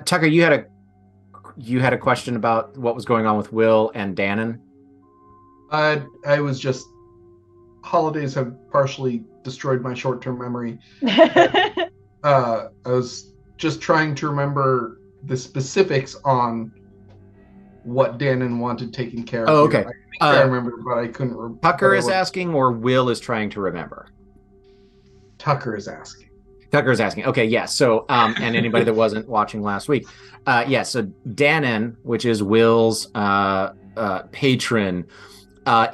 Tucker, you had a question about what was going on with Will and Dannon? I was just... Holidays have partially destroyed my short-term memory. I was just trying to remember the specifics on what Dannon wanted taken care of. Oh, okay. I remember, but I couldn't remember. Tucker is asking, or Will is trying to remember? Tucker is asking. Tucker is asking. Okay, yeah. So, and anybody that wasn't watching last week, so Dannon, which is Will's patron,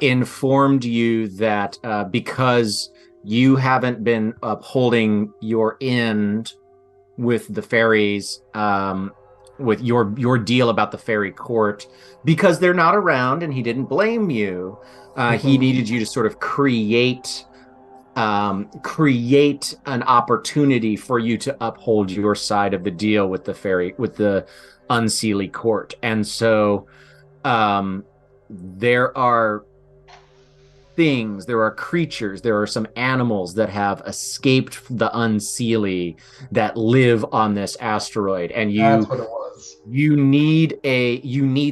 informed you that because you haven't been upholding your end with the fairies, with your deal about the fairy court, because they're not around, and he didn't blame you. He needed you to sort of create create an opportunity for you to uphold your side of the deal with the Unseelie Court. And so there are things, there are creatures, there are some animals that have escaped the Unseelie that live on this asteroid, and That's what it was. you need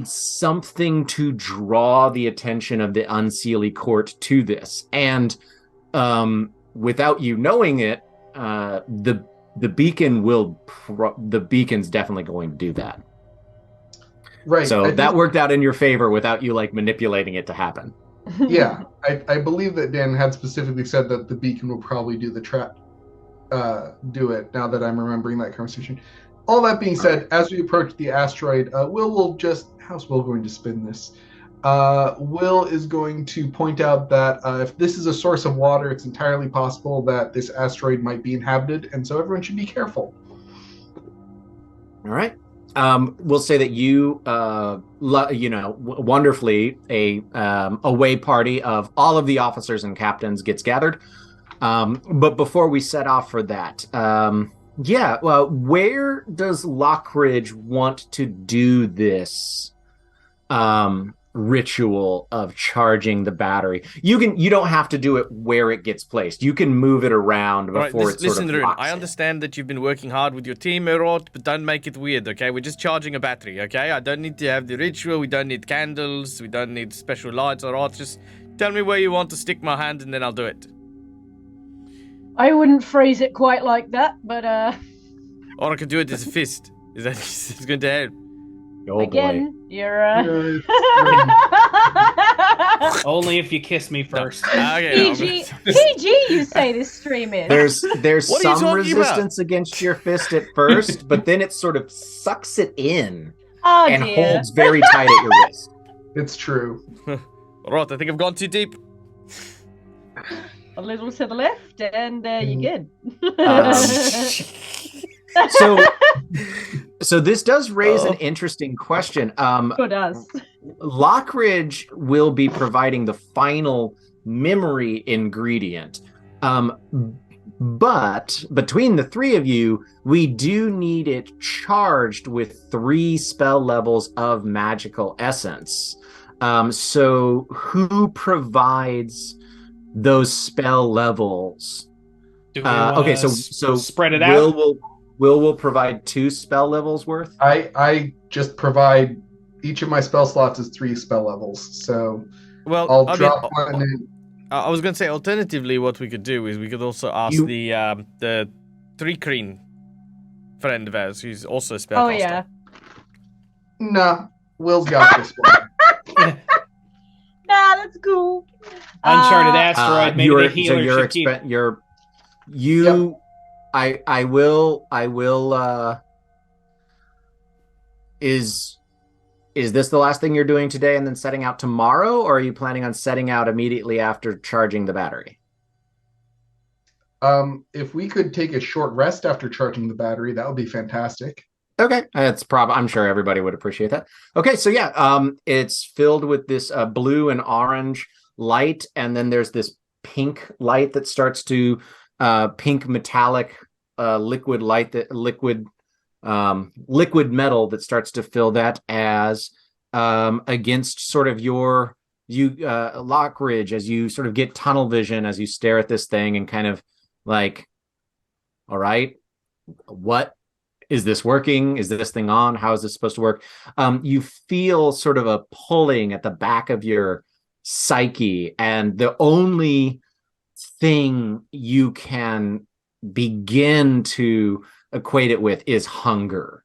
something to draw the attention of the Unseelie Court to this. And without you knowing it, the beacon's definitely going to do that. Right. So that worked out in your favor without you like manipulating it to happen. Yeah, I believe that Dan had specifically said that the beacon will probably do the do it, now that I'm remembering that conversation. All that being said, as we approach the asteroid, how's Will going to spin this? Will is going to point out that if this is a source of water, it's entirely possible that this asteroid might be inhabited, and so everyone should be careful. All right. We'll say that you, wonderfully, a away party of all of the officers and captains gets gathered. But before we set off for that, where does Lockridge want to do this ritual of charging the battery? You don't have to do it where it gets placed. You can move it around before it sort of Listen, locks I understand that you've been working hard with your team, Erot, but don't make it weird, okay? We're just charging a battery, okay? I don't need to have the ritual. We don't need candles. We don't need special lights or art. Just tell me where you want to stick my hand, and then I'll do it. I wouldn't phrase it quite like that, but Or I could do it as a fist. Is that is going to help? Oh, again, boy. you're Only if you kiss me first. Okay, PG, you say this stream is. There's What are you some talking resistance against your fist at first, but then it sort of sucks it in and dear. holds very tight at your wrist. It's true. Right, I think I've gone too deep. A little to the left, and you're good. So this does raise an interesting question. It does. Lockridge will be providing the final memory ingredient. But between the three of you, we do need it charged with 3 spell levels of magical essence. So who provides those spell levels? Do we so spread it out. Will provide 2 spell levels worth. I just provide each of my spell slots is 3 spell levels, so Well, I'll drop one in. I was going to say, alternatively, what we could do is we could also ask the 3-creen friend of ours, who's also a spellcaster. Oh yeah. Nah, Will's got this one. Nah, that's cool. Uncharted asteroid. Maybe the healer should keep. Yep. I will. Is this the last thing you're doing today and then setting out tomorrow, or are you planning on setting out immediately after charging the battery? If we could take a short rest after charging the battery, that would be fantastic. Okay, I'm sure everybody would appreciate that. Okay, so yeah, it's filled with this blue and orange light, and then there's this pink light that starts to pink metallic liquid metal that starts to fill that as against sort of your Lockridge, as you sort of get tunnel vision as you stare at this thing and kind of like, all right, what is this working? Is this thing on? How is this supposed to work? You feel sort of a pulling at the back of your psyche, and the only thing you can begin to equate it with is hunger.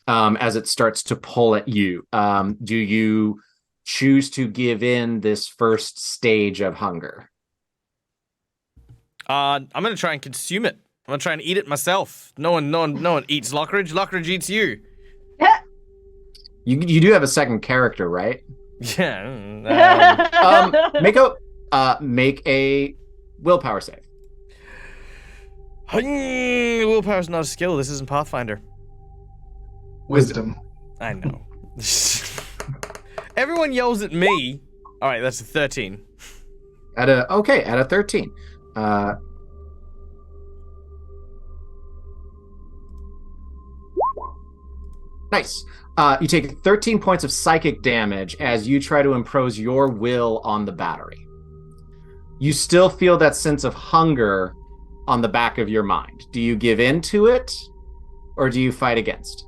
As it starts to pull at you, do you choose to give in this first stage of hunger? I'm gonna try and consume it. I'm gonna try and eat it myself. No one eats Lockridge. Lockridge eats you. You do have a second character, right? Yeah. Make a willpower save. Willpower's not a skill. This isn't Pathfinder. Wisdom. I know. Everyone yells at me. All right, that's a 13. At a 13. Nice. You take 13 points of psychic damage as you try to impose your will on the battery. You still feel that sense of hunger on the back of your mind. Do you give in to it, or do you fight against?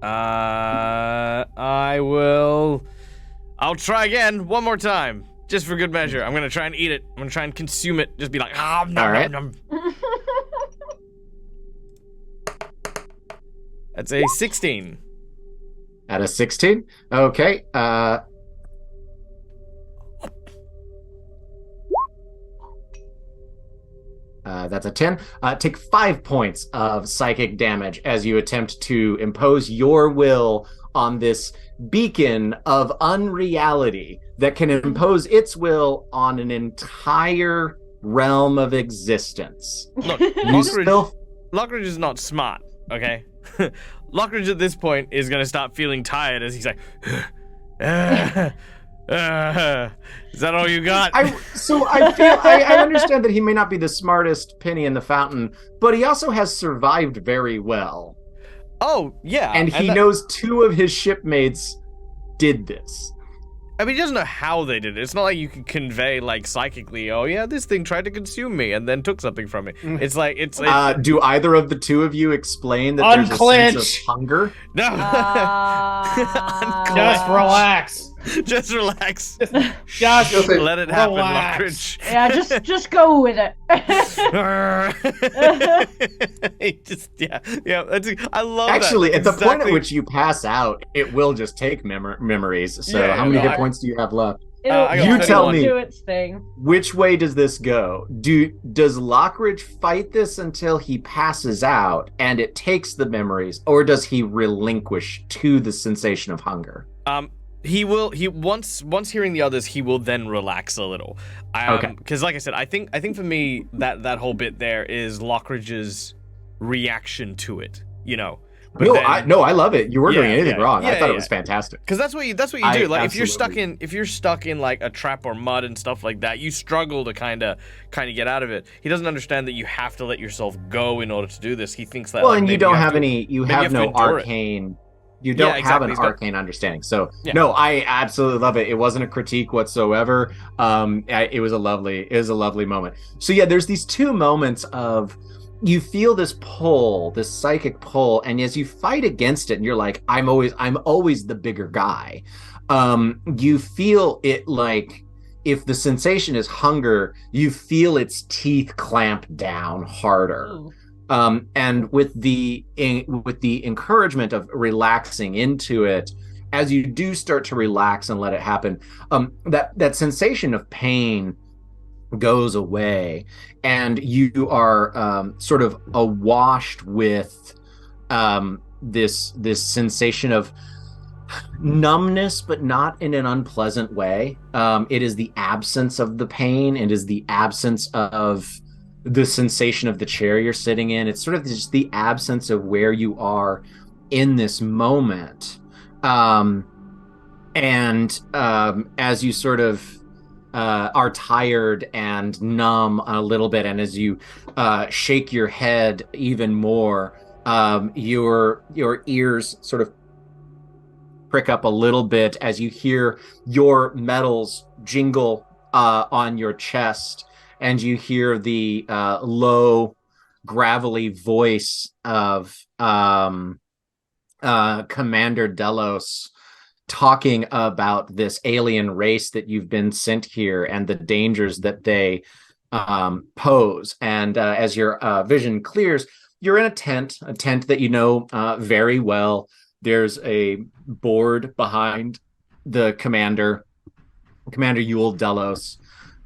I will. I'll try again one more time, just for good measure. I'm gonna try and eat it. I'm gonna try and consume it. Just be like, ah, nom, all right. nom, nom. That's a 16. At a 16? Okay. That's a 10. Take 5 points of psychic damage as you attempt to impose your will on this beacon of unreality that can impose its will on an entire realm of existence. Look, Lockridge is not smart, okay? Lockridge at this point is gonna stop feeling tired as he's like, is that all you got? I understand that he may not be the smartest penny in the fountain, but he also has survived very well. Oh, yeah. And he knows 2 of his shipmates did this. I mean, he doesn't know how they did it. It's not like you can convey, like, psychically, oh, yeah, this thing tried to consume me and then took something from me. It's like, do either of the 2 of you explain that there's a sense of hunger? No. Just relax. Just relax. Just let it happen, relax. Lockridge. Yeah, just go with it. I love Actually, that. at the point at which you pass out, it will just take memories. So how many hit points do you have left? You tell me. Do its thing. Which way does this go? Does Lockridge fight this until he passes out and it takes the memories, or does he relinquish to the sensation of hunger? He will. Once hearing the others, he will then relax a little. Okay. Because, like I said, I think for me that whole bit there is Lockridge's reaction to it. You know. But I love it. You weren't doing anything wrong. I thought it was fantastic. Because that's what you do. Like if you're stuck in like a trap or mud and stuff like that, you struggle to kind of get out of it. He doesn't understand that you have to let yourself go in order to do this. He thinks that. Well, and you don't have any. You have no arcane. You don't have an arcane understanding. So no, I absolutely love it. It wasn't a critique whatsoever. It was a lovely moment. So yeah, there's these 2 moments of you feel this pull, this psychic pull, and as you fight against it, and you're like, I'm always the bigger guy. You feel it like if the sensation is hunger, you feel its teeth clamp down harder. Ooh. And with the encouragement of relaxing into it, as you do start to relax and let it happen, that sensation of pain goes away, and you are sort of awashed with this sensation of numbness, but not in an unpleasant way. It is the absence of the pain. It is the absence of the sensation of the chair you're sitting in. It's sort of just the absence of where you are in this moment. As you sort of are tired and numb a little bit, and as you shake your head even more, your ears sort of prick up a little bit as you hear your medals jingle on your chest, and you hear the low, gravelly voice of Commander Delos talking about this alien race that you've been sent here and the dangers that they pose. And as your vision clears, you're in a tent that you know very well. There's a board behind the Commander Yule Delos,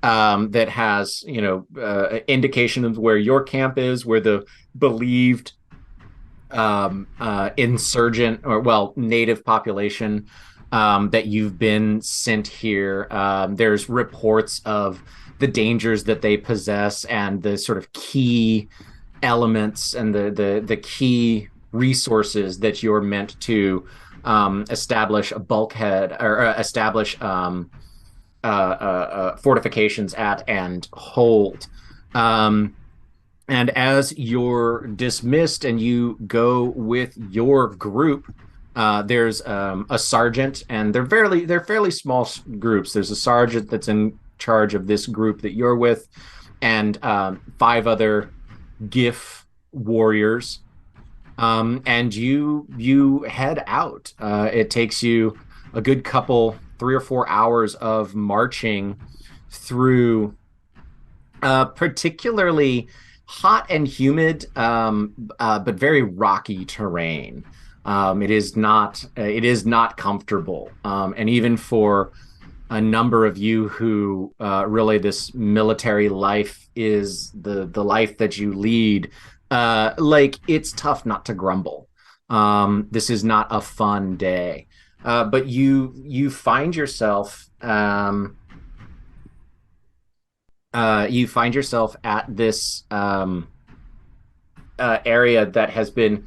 that has, indication of where your camp is, where the believed insurgent or native population that you've been sent here. There's reports of the dangers that they possess and the sort of key elements and the key resources that you're meant to establish a bulkhead or establish fortifications at and hold. And as you're dismissed and you go with your group, there's a sergeant, and they're fairly small groups. There's a sergeant that's in charge of this group that you're with, and five other GIF warriors. And you head out. It takes you a good couple, 3 or 4 hours of marching through particularly hot and humid, but very rocky terrain. It is not comfortable, and even for a number of you who really this military life is the life that you lead. Like it's tough not to grumble. This is not a fun day, but you find yourself. You find yourself at this area that has been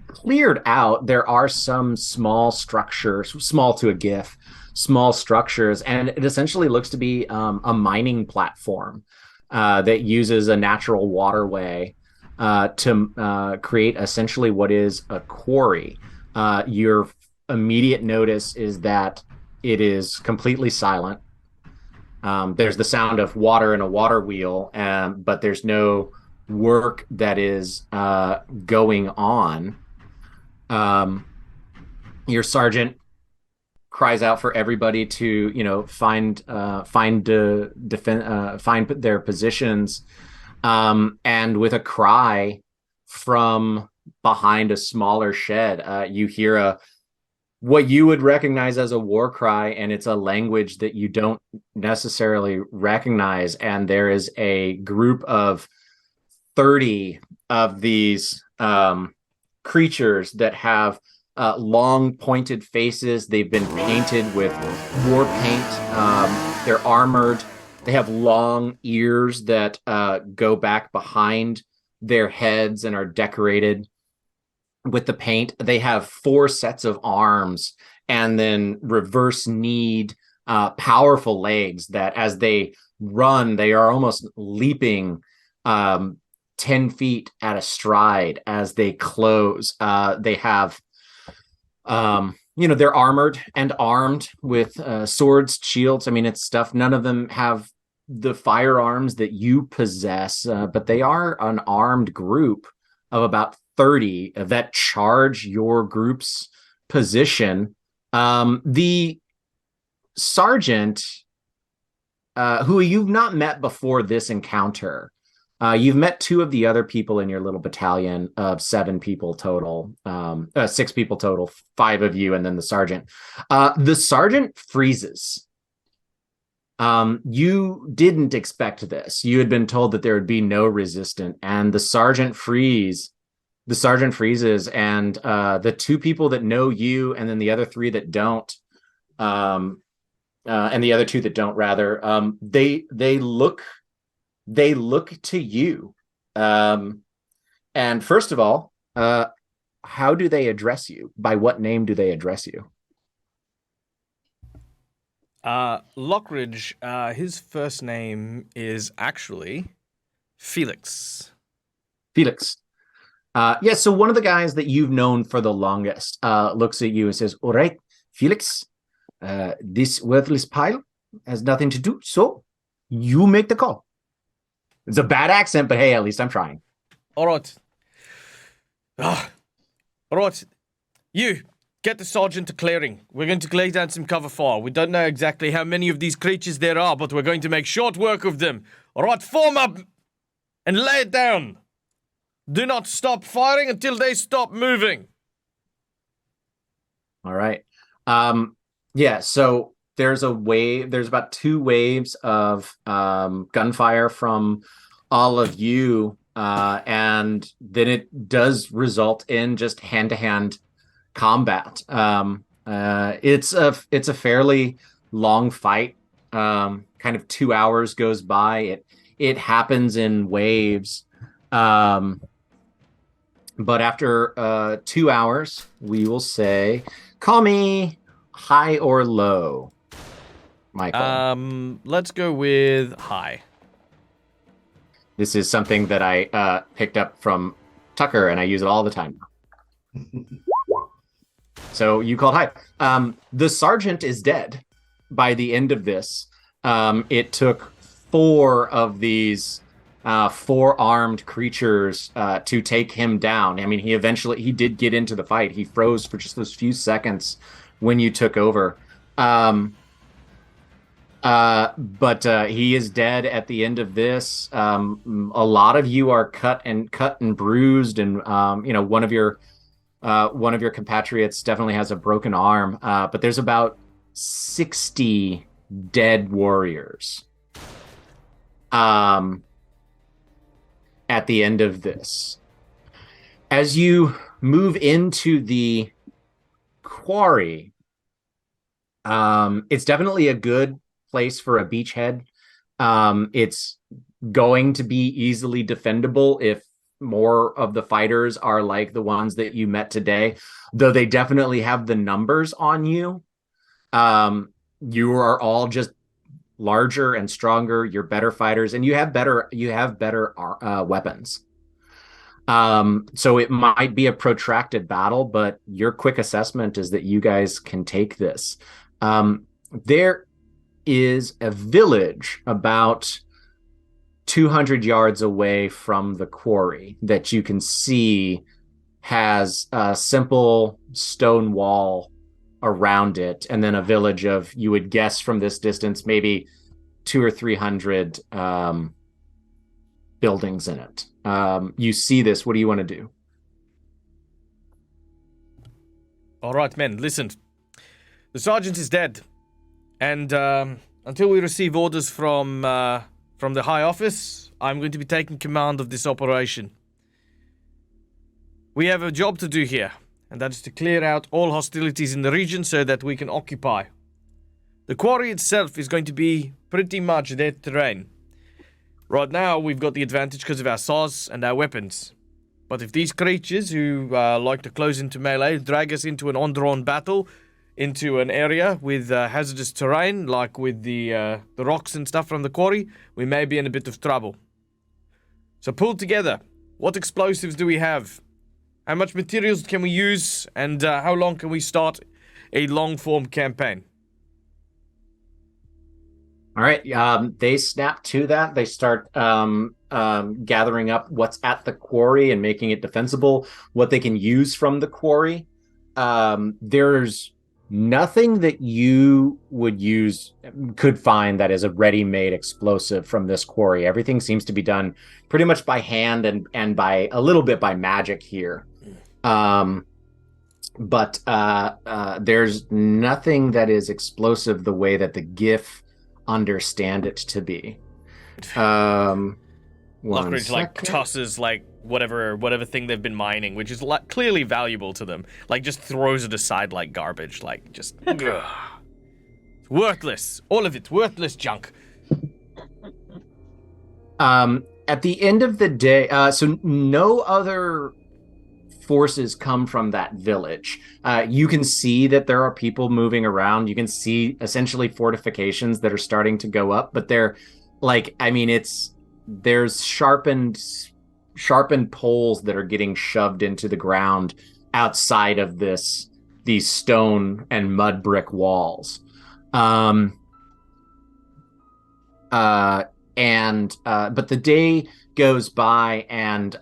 cleared out. There are some small structures, small to a GIF, small structures, and it essentially looks to be a mining platform that uses a natural waterway to create essentially what is a quarry. Your immediate notice is that it is completely silent. There's the sound of water in a water wheel, but there's no work that is going on. Your sergeant cries out for everybody to, find their positions, and with a cry from behind a smaller shed, you hear what you would recognize as a war cry, and it's a language that you don't necessarily recognize. And there is a group of 30 of these creatures that have long pointed faces. They've been painted with war paint. They're armored. They have long ears that go back behind their heads and are decorated with the paint. They have 4 sets of arms and then reverse kneed, powerful legs that as they run, they are almost leaping 10 feet at a stride as they close. They have, they're armored and armed with swords, shields. I mean, it's stuff. None of them have the firearms that you possess, but they are an armed group of about 30 that charge your group's position. The sergeant, who you've not met before this encounter, you've met 2 of the other people in your little battalion of 7 people total, 6 people total, 5 of you, and then the sergeant. The sergeant freezes. You didn't expect this. You had been told that there would be no resistance, and the sergeant freezes, and the 2 people that know you, and then the other 3 that don't, and the other 2 that don't, rather, they look to you. And first of all, how do they address you? By what name do they address you? Lockridge, his first name is actually Felix. Felix. Yeah, so one of the guys that you've known for the longest looks at you and says, all right, Felix, this worthless pile has nothing to do, so you make the call. It's a bad accent, but hey, at least I'm trying. All right. All right. You, get the sergeant to clearing. We're going to lay down some cover fire. We don't know exactly how many of these creatures there are, but we're going to make short work of them. All right, form up and lay it down. Do not stop firing until they stop moving. All right. Yeah, so there's about 2 waves of gunfire from all of you, and then it does result in just hand-to-hand combat. It's a fairly long fight. Kind of 2 hours goes by. It happens in waves. But after 2 hours, we will say, call me high or low, Michael. Let's go with high. This is something that I picked up from Tucker, and I use it all the time. So you called hi. The sergeant is dead by the end of this. It took 4 of these 4-armed creatures to take him down. I mean, he did get into the fight. He froze for just those few seconds when you took over. But he is dead at the end of this. A lot of you are cut and bruised, and one of your compatriots definitely has a broken arm. But there's about 60 dead warriors. At the end of this, as you move into the quarry, it's definitely a good place for a beachhead. It's going to be easily defendable if more of the fighters are like the ones that you met today, though they definitely have the numbers on you. You are all just larger and stronger. You're better fighters, and you have better weapons. So it might be a protracted battle, but your quick assessment is that you guys can take this. There is a village about 200 yards away from the quarry that you can see has a simple stone wall around it, and then a village of, you would guess from this distance, maybe 200 or 300 buildings in it. You see this. What do you want to do? All right, men, listen. The sergeant is dead, and until we receive orders from the high office, I'm going to be taking command of this operation. We have a job to do here, and that is to clear out all hostilities in the region so that we can occupy. The quarry itself is going to be pretty much their terrain. Right now, we've got the advantage because of our size and our weapons. But if these creatures who like to close into melee drag us into an on-drawn battle, into an area with hazardous terrain, like with the rocks and stuff from the quarry, we may be in a bit of trouble. So pull together. What explosives do we have? How much materials can we use? And how long can we start a long-form campaign? All right. They snap to that. They start gathering up what's at the quarry and making it defensible, what they can use from the quarry. There's nothing that you could find that is a ready-made explosive from this quarry. Everything seems to be done pretty much by hand and by a little bit by magic here. But there's nothing that is explosive the way that the GIF understand it to be. Lockridge like tosses like whatever thing they've been mining, which is clearly valuable to them. Like just throws it aside like garbage, like just worthless. All of it worthless junk. At the end of the day, so no other forces come from that village. You can see that there are people moving around. You can see essentially fortifications that are starting to go up, but they're like, I mean, there's sharpened poles that are getting shoved into the ground outside of these stone and mud brick walls. But the day goes by, and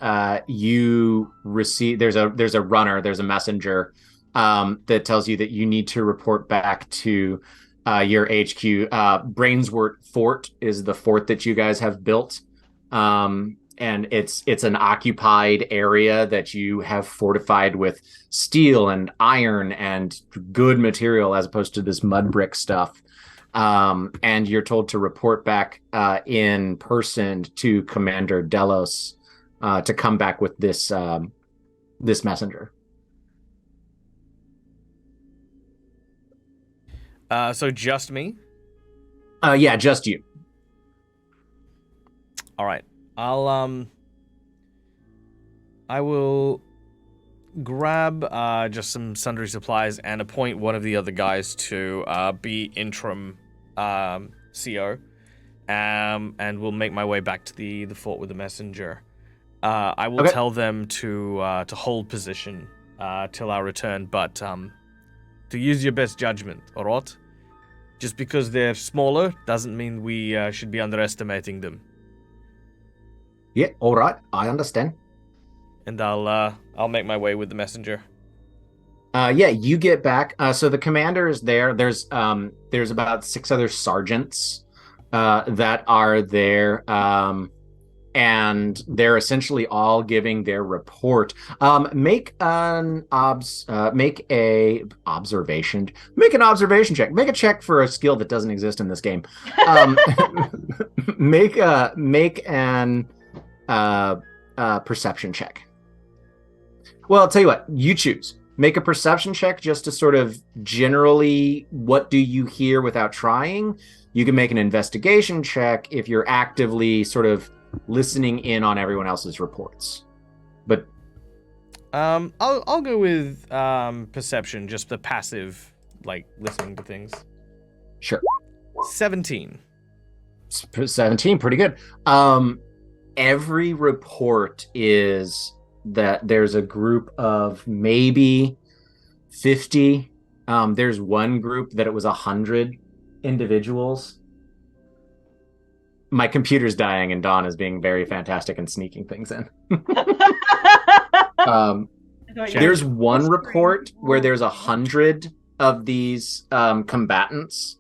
you receive, there's a runner, there's a messenger that tells you that you need to report back to your HQ. Brainswort Fort is the fort that you guys have built, and it's an occupied area that you have fortified with steel and iron and good material, as opposed to this mud brick stuff. And you're told to report back in person to Commander Delos to come back with this messenger. So just me? Yeah, just you. All right. I will grab just some sundry supplies and appoint one of the other guys to be interim CO, and will make my way back to the fort with the messenger. I will Okay. tell them to hold position till our return, but to use your best judgment, alright? Just because they're smaller doesn't mean we should be underestimating them. Yeah, all right. I understand. And I'll make my way with the messenger. Yeah, you get back. So the commander is there. There's about 6 other sergeants that are there. And they're essentially all giving their report. Make an observation check. Make a check for a skill that doesn't exist in this game. Make an perception check. Well, I'll tell you what. You choose. Make a perception check just to sort of generally, what do you hear without trying? You can make an investigation check if you're actively sort of listening in on everyone else's reports. But I'll go with perception, just the passive, like listening to things. Sure. 17. 17, pretty good. Every report is that there's a group of maybe 50. There's one group that it was 100 individuals. My computer's dying, and Dawn is being very fantastic and sneaking things in. There's one report where there's 100 of these combatants,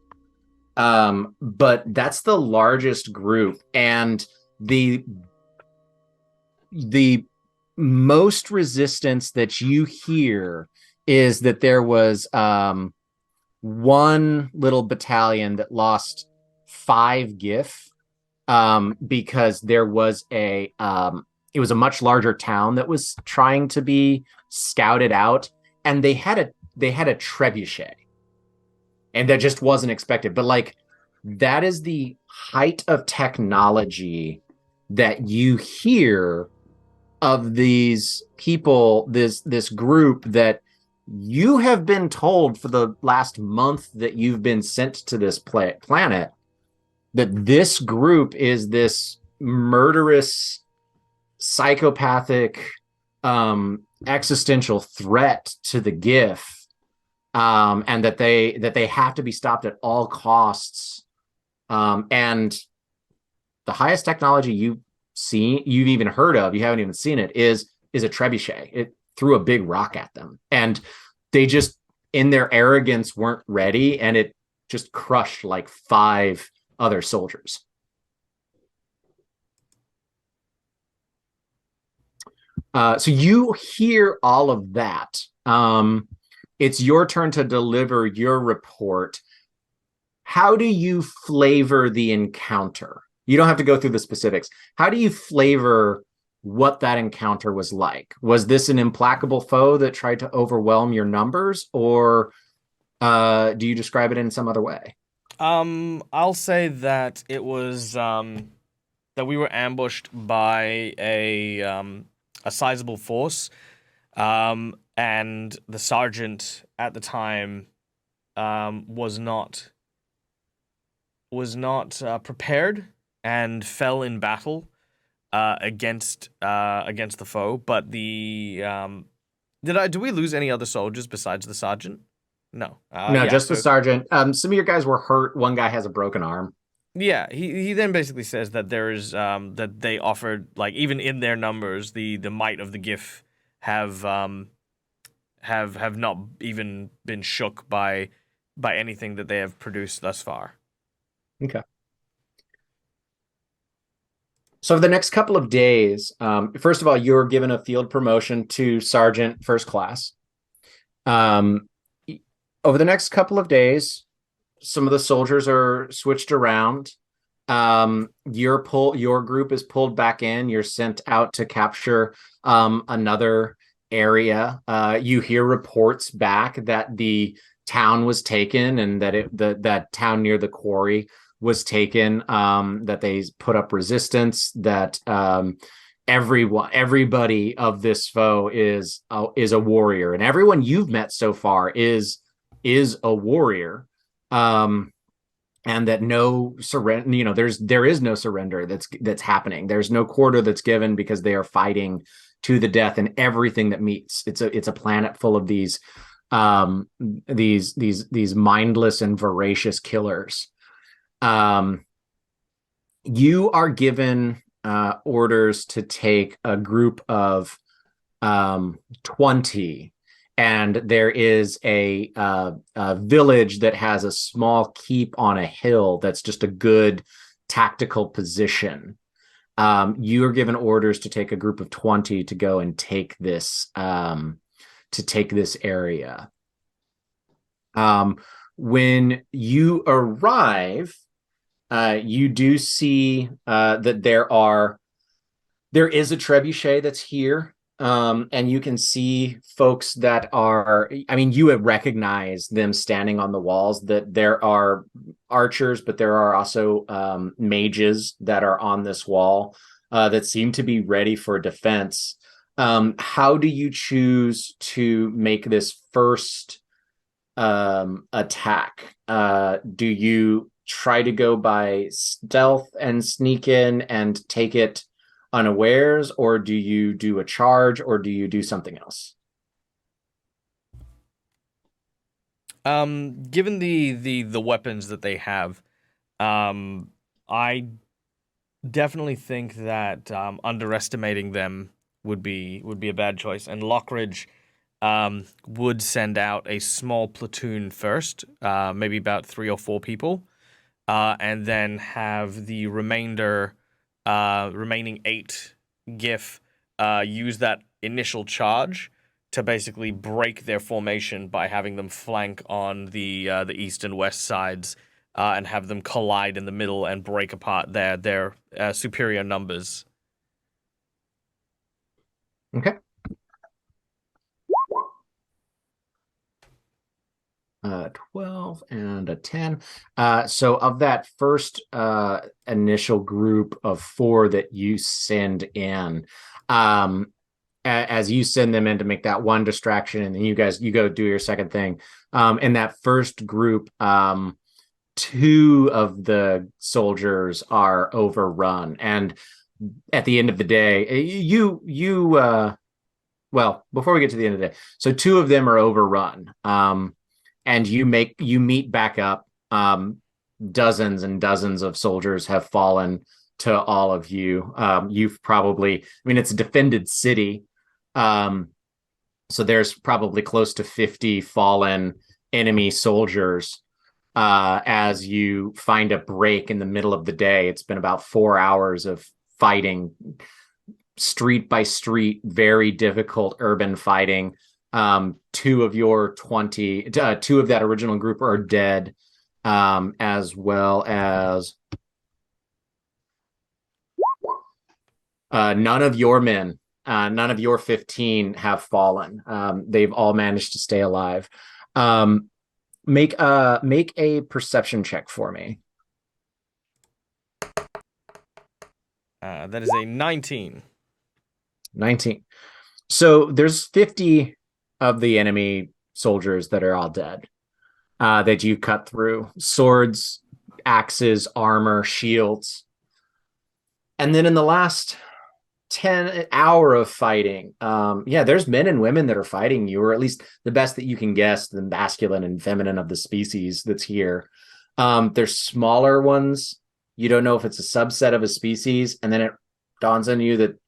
but that's the largest group, and the most resistance that you hear is that there was one little battalion that lost 5 GIF. Because there was it was a much larger town that was trying to be scouted out, and they had a trebuchet, and that just wasn't expected. But like, that is the height of technology that you hear of these people, this group that you have been told for the last month that you've been sent to this planet, that this group is this murderous, psychopathic, existential threat to the GIF, and that they have to be stopped at all costs. And the highest technology you've even heard of, you haven't even seen it, is a trebuchet. It threw a big rock at them, and they just, in their arrogance, weren't ready, and it just crushed like 5 other soldiers. So you hear all of that. It's your turn to deliver your report. How do you flavor the encounter? You don't have to go through the specifics. How do you flavor what that encounter was like? Was this an implacable foe that tried to overwhelm your numbers, or do you describe it in some other way? I'll say that it was that we were ambushed by a sizable force, and the sergeant at the time was not prepared and fell in battle against the foe. But did we lose any other soldiers besides the sergeant? No. Just the sergeant. Some of your guys were hurt. One guy has a broken arm. Yeah, he then basically says that there is that they offered, like, even in their numbers, the might of the GIF have not even been shook by anything that they have produced thus far. Okay. So for the next couple of days, first of all, you're given a field promotion to Sergeant First Class. Over the next couple of days, some of the soldiers are switched around. Your group is pulled back in. You're sent out to capture another area. You hear reports back that the town was taken, and that that town near the quarry was taken. That they put up resistance. That everybody of this foe is a warrior, and everyone you've met so far is a warrior. and that no surrender, there is no surrender that's happening. There's no quarter that's given because they are fighting to the death and everything that meets. It's a planet full of these mindless and voracious killers. You are given orders to take a group of 20, and there is a village that has a small keep on a hill that's just a good tactical position. You are given orders to take a group of 20 to go and take this area. When you arrive, you do see that there is a trebuchet that's here. And you can see folks that are, I mean, you would recognize them standing on the walls, that there are archers, but there are also mages that are on this wall that seem to be ready for defense. How do you choose to make this first attack? Do you try to go by stealth and sneak in and take it unawares, or do you do a charge, or do you do something else? Given the weapons that they have, I definitely think that underestimating them would be a bad choice. And Lockridge would send out a small platoon first, maybe about 3 or 4 people, and then have the remaining 8 GIF use that initial charge to basically break their formation by having them flank on the east and west sides, and have them collide in the middle and break apart their superior numbers. Okay. 12 and a 10. So of that first initial group of 4 that you send in, as you send them in to make that one distraction, and then you go do your second thing. In that first group, 2 of the soldiers are overrun, and at the end of the day, well, before we get to the end of the day, so 2 of them are overrun. And you meet back up. Dozens and dozens of soldiers have fallen to all of you. You've probably, I mean, it's a defended city. So there's probably close to 50 fallen enemy soldiers as you find a break in the middle of the day. It's been about 4 hours of fighting, street by street, very difficult urban fighting. 2 of your 20, 2 of that original group are dead, as well as none of your men, none of your 15 have fallen. They've all managed to stay alive. Make a perception check for me. That is a 19. 19. So there's 50 of the enemy soldiers that are all dead, that you cut through. Swords, axes, armor, shields. And then in the last 10 hour of fighting, there's men and women that are fighting you, or at least the best that you can guess, the masculine and feminine of the species that's here. There's smaller ones. You don't know if it's a subset of a species, and then it dawns on you that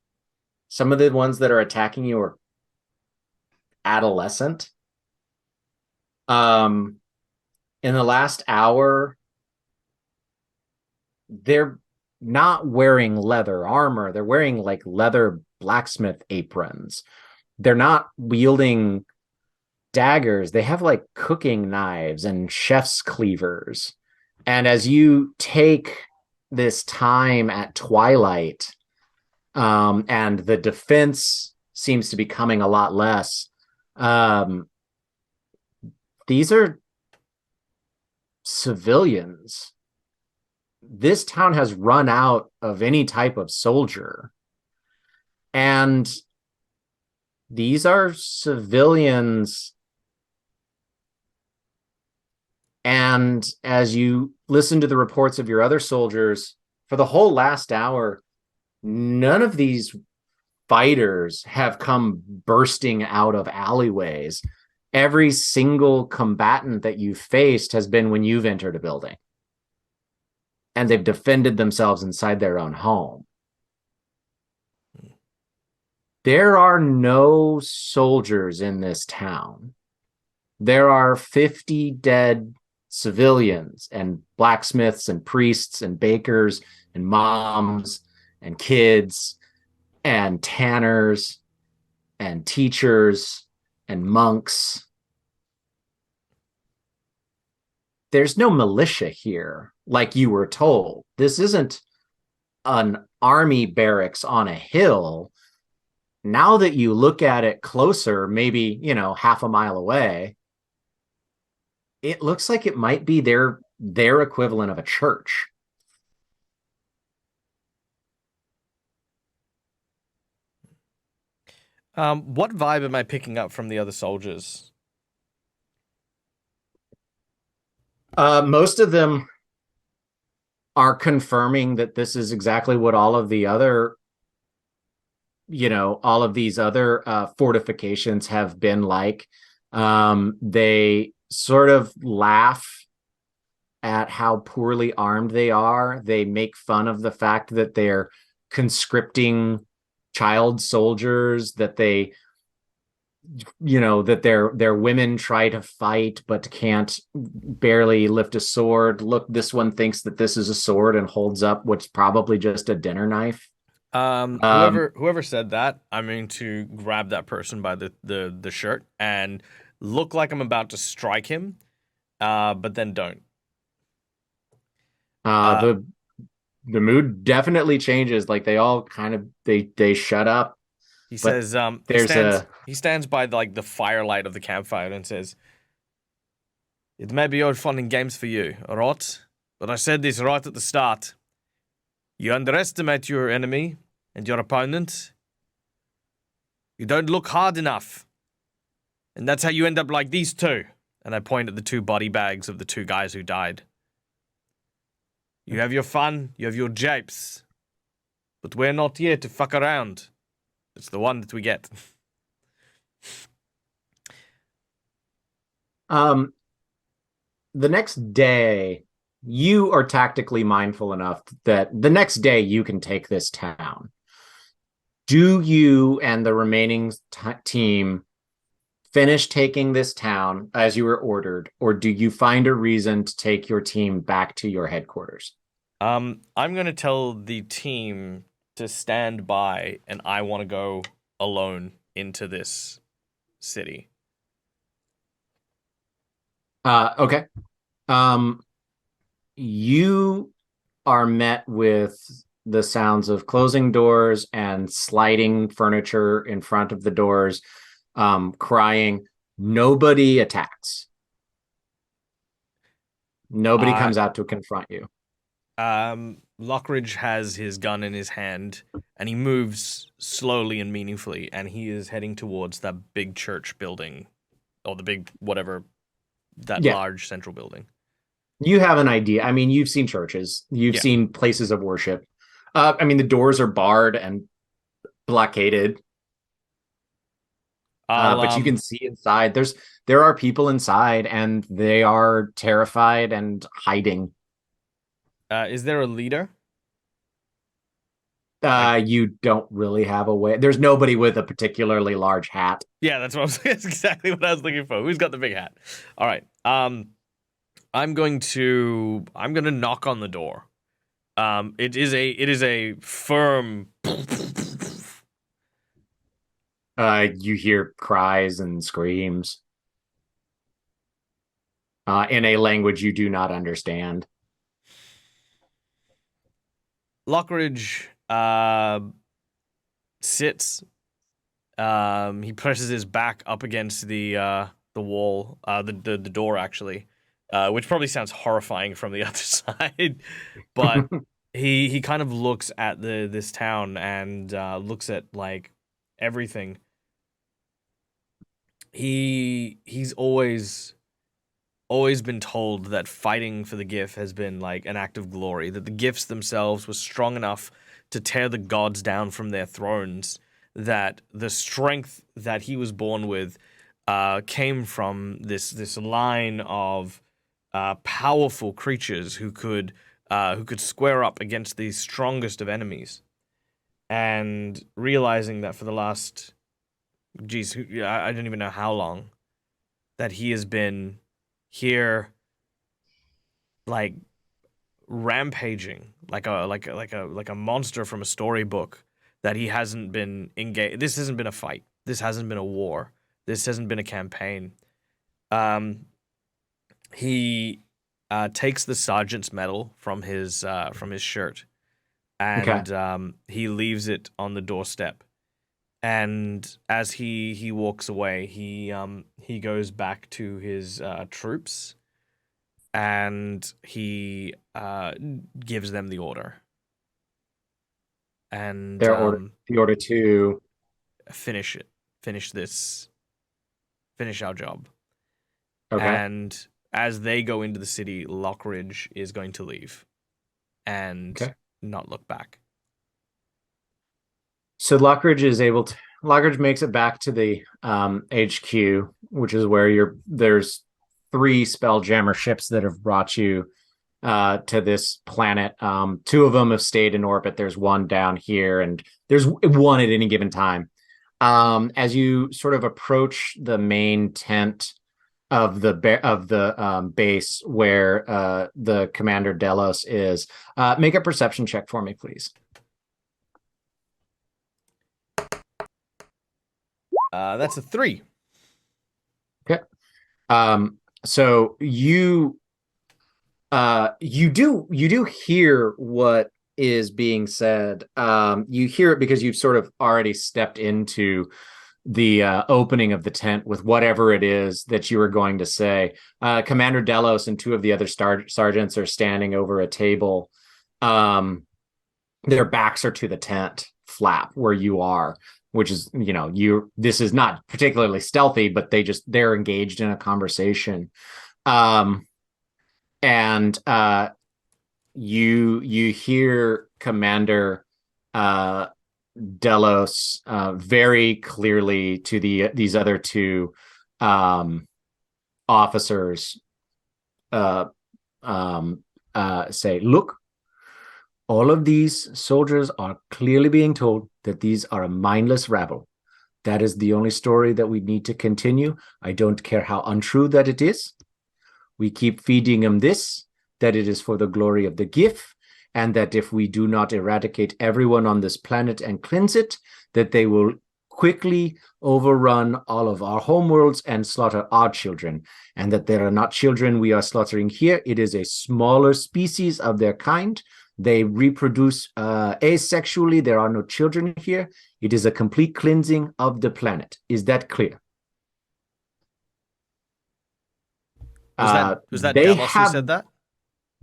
some of the ones that are attacking you are adolescent. In the last hour, they're not wearing leather armor. They're wearing like leather blacksmith aprons. They're not wielding daggers. They have like cooking knives and chef's cleavers. And as you take this time at twilight, and the defense seems to be coming a lot less, these are civilians. This town has run out of any type of soldier. And these are civilians. And as you listen to the reports of your other soldiers, for the whole last hour, none of these fighters have come bursting out of alleyways. Every single combatant that you've faced has been when you've entered a building. And they've defended themselves inside their own home. There are no soldiers in this town. There are 50 dead civilians and blacksmiths and priests and bakers and moms and kids and tanners and teachers and monks. There's no militia here, like you were told. This isn't an army barracks on a hill. Now that you look at it closer, maybe, half a mile away, it looks like it might be their equivalent of a church. What vibe am I picking up from the other soldiers? Most of them are confirming that this is exactly what all of these other fortifications have been like. They sort of laugh at how poorly armed they are. They make fun of the fact that they're conscripting child soldiers, that their women try to fight but can't barely lift a sword. Look, this one thinks that this is a sword and holds up what's probably just a dinner knife. Whoever said that, I'm going to grab that person by the shirt and look like I'm about to strike him, but then don't. The mood definitely changes. Like they all kind of they shut up. He says, he stands by the firelight of the campfire and says, "It may be all fun and games for you, alright? But I said this right at the start. You underestimate your enemy and your opponent. You don't look hard enough. And that's how you end up like these two." And I point at the 2 body bags of the 2 guys who died. You have your fun, you have your japes. But we're not here to fuck around. It's the one that we get. The next day, you are tactically mindful enough that the next day you can take this town. Do you and the remaining team finish taking this town as you were ordered, or do you find a reason to take your team back to your headquarters? I'm going to tell the team to stand by, and I want to go alone into this city. Okay. You are met with the sounds of closing doors and sliding furniture in front of the doors, crying. Nobody attacks. Nobody comes out to confront you. Lockridge has his gun in his hand, and he moves slowly and meaningfully, and he is heading towards that big church building, or the big whatever, large central building. You have an idea. I mean, you've seen churches. You've seen places of worship. The doors are barred and blockaded. But you can see inside. There are people inside, and they are terrified and hiding. Is there a leader? You don't really have a way. There's nobody with a particularly large hat. Yeah, that's exactly what I was looking for. Who's got the big hat? All right. I'm going to knock on the door. It is a firm. You hear cries and screams in a language you do not understand. Lockridge sits. He presses his back up against the wall, the door actually, which probably sounds horrifying from the other side, but he kind of looks at this town and looks at everything. He's always always been told that fighting for the gift has been like an act of glory, that the gifts themselves were strong enough to tear the gods down from their thrones, that the strength that he was born with came from this line of powerful creatures who could square up against the strongest of enemies. And realizing that for the last, I don't even know how long, that he has been here, like rampaging, like a monster from a storybook. That he hasn't been engaged. This hasn't been a fight. This hasn't been a war. This hasn't been a campaign. He takes the sergeant's medal from his shirt, and he leaves it on the doorstep. And as he walks away, he goes back to his troops, and he gives them the order. And the order to finish our job. Okay. And as they go into the city, Lockridge is going to leave and not look back. So Lockridge makes it back to the HQ, which is where there's 3 Spelljammer ships that have brought you to this planet. 2 of them have stayed in orbit. There's one down here, and there's one at any given time. As you sort of approach the main tent of the base where the Commander Delos is, make a perception check for me, please. That's a 3. Okay. So you do hear what is being said. You hear it because you've sort of already stepped into the opening of the tent with whatever it is that you were going to say. Commander Delos and 2 of the other sergeants are standing over a table. Their backs are to the tent flap where you are, which is, this is not particularly stealthy, but they're engaged in a conversation. And you hear Commander Delos very clearly to these other 2 officers say, look, all of these soldiers are clearly being told that these are a mindless rabble. That is the only story that we need to continue. I don't care how untrue that it is. We keep feeding them that it is for the glory of the gift, and that if we do not eradicate everyone on this planet and cleanse it, that they will quickly overrun all of our homeworlds and slaughter our children, and that there are not children we are slaughtering here. It is a smaller species of their kind. They reproduce asexually. There are no children here. It is a complete cleansing of the planet. Is that clear? Was that Delos who said that?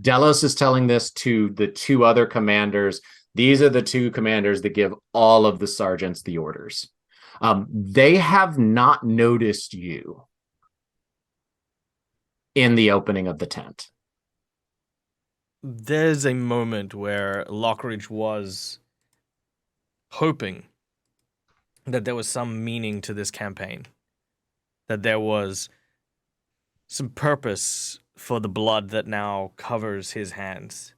Delos is telling this to the 2 other commanders. These are the 2 commanders that give all of the sergeants the orders. They have not noticed you in the opening of the tent. There's a moment where Lockridge was hoping that there was some meaning to this campaign, that there was some purpose for the blood that now covers his hands.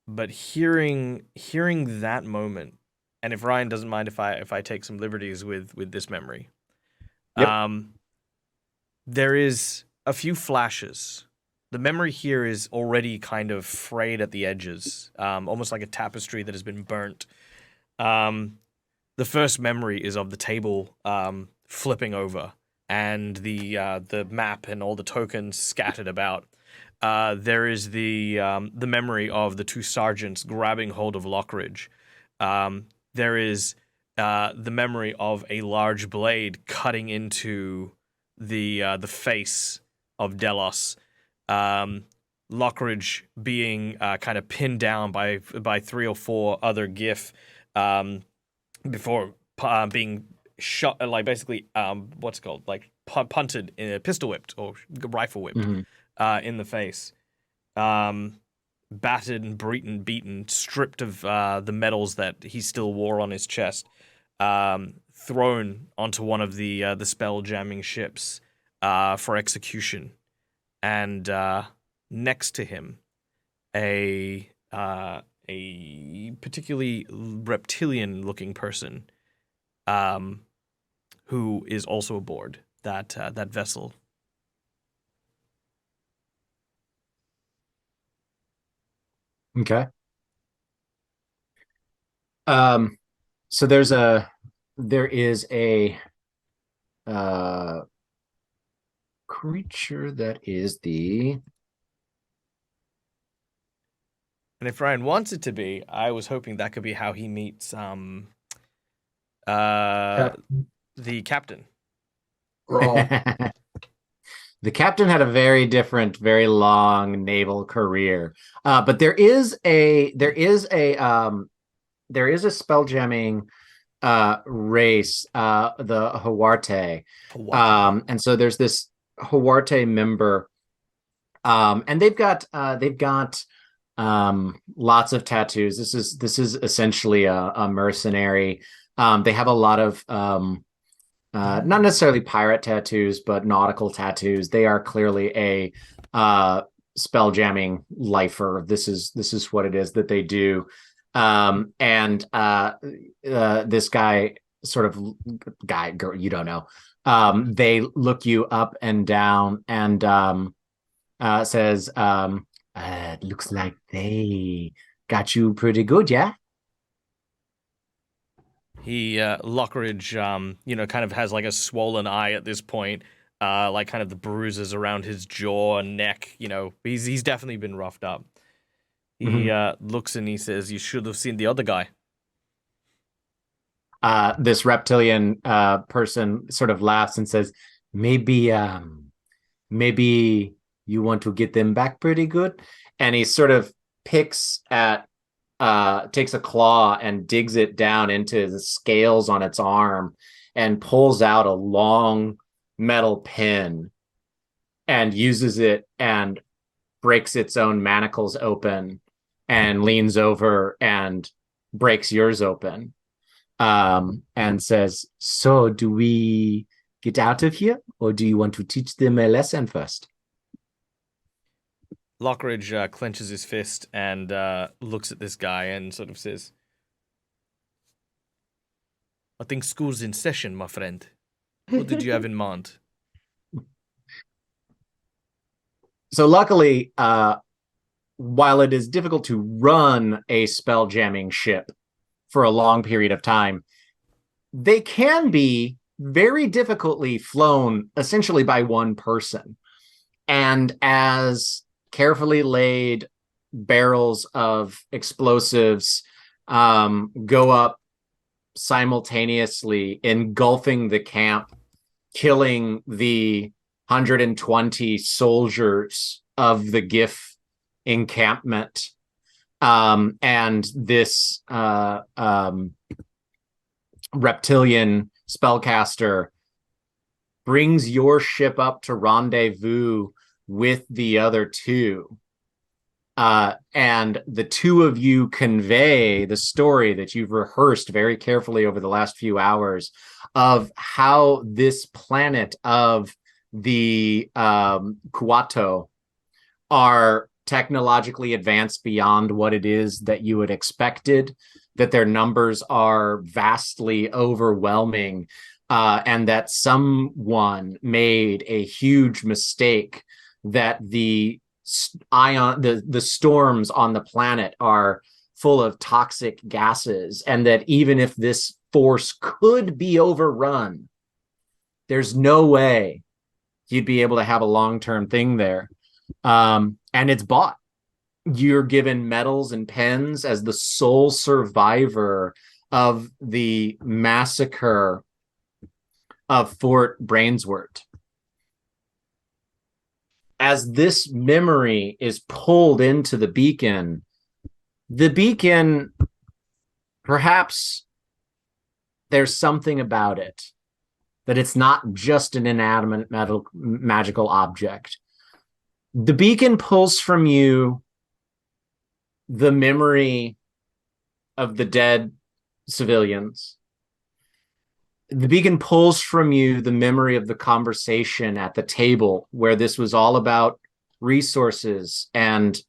But hearing that moment, and if Ryan doesn't mind if I take some liberties with this memory, yep. There is a few flashes. The memory here is already kind of frayed at the edges, almost like a tapestry that has been burnt. The first memory is of the table flipping over, and the map and all the tokens scattered about. There is the memory of the 2 sergeants grabbing hold of Lockridge. There is the memory of a large blade cutting into the face of Delos. Lockridge being kind of pinned down by 3 or 4 other GIF before being shot, like basically, what's it called, like punted, pistol whipped or rifle whipped, in the face, battered and beaten, stripped of the medals that he still wore on his chest, thrown onto one of the spell jamming ships for execution, and next to him, a particularly reptilian-looking person, who is also aboard that vessel. Okay. So there is a creature that is the. And if Ryan wants it to be, I was hoping that could be how he meets the captain. The captain had a very different, very long naval career, but there is a spell jamming race, the Huarte. And so there's this Huarte member, and they've got lots of tattoos. This is essentially a mercenary. They have a lot of not necessarily pirate tattoos, but nautical tattoos. They are clearly a spell jamming lifer. This is what it is that they do. And this guy, girl, you don't know. They look you up and down and says, it looks like they got you pretty good, yeah? He, Lockridge, kind of has like a swollen eye at this point, like kind of the bruises around his jaw and neck. He's definitely been roughed up. He looks and he says, "You should have seen the other guy." This reptilian person sort of laughs and says, maybe you want to get them back pretty good. And he sort of takes a claw and digs it down into the scales on its arm and pulls out a long metal pin and uses it and breaks its own manacles open and leans over and breaks yours open, and says, "So do we get out of here, or do you want to teach them a lesson first?" Lockridge clenches his fist and looks at this guy and sort of says, "I think school's in session, my friend. What did you have in mind?" So luckily, while it is difficult to run a spell jamming ship for a long period of time, they can be very difficultly flown essentially by one person. And as carefully laid barrels of explosives go up simultaneously, engulfing the camp, killing the 120 soldiers of the GIF encampment, and this reptilian spellcaster brings your ship up to rendezvous with the other two. And the two of you convey the story that you've rehearsed very carefully over the last few hours of how this planet of the Kuato are technologically advanced beyond what it is that you had expected, that their numbers are vastly overwhelming, and that someone made a huge mistake, that the storms on the planet are full of toxic gases, and that even if this force could be overrun, there's no way you'd be able to have a long-term thing there. And it's bought. You're given medals and pens as the sole survivor of the massacre of Fort Brainswort. As this memory is pulled into the beacon perhaps there's something about it, that it's not just an inanimate magical object. The beacon pulls from you the memory of the dead civilians. The beacon pulls from you the memory of the conversation at the table where this was all about resources and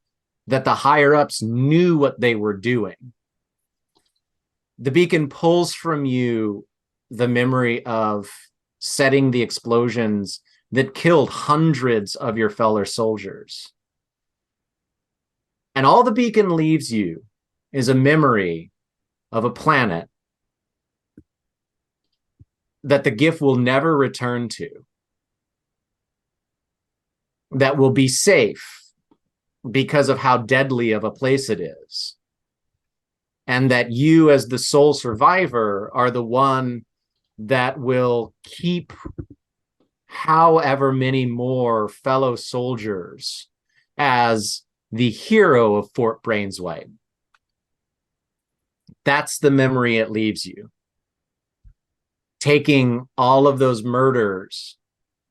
that the higher ups knew what they were doing. The beacon pulls from you the memory of setting the explosions that killed hundreds of your fellow soldiers. And all the beacon leaves you is a memory of a planet that the gift will never return to, that will be safe because of how deadly of a place it is, and that you as the sole survivor are the one that will keep however many more fellow soldiers as the hero of Fort Brainswipe. That's the memory it leaves you. Taking all of those murders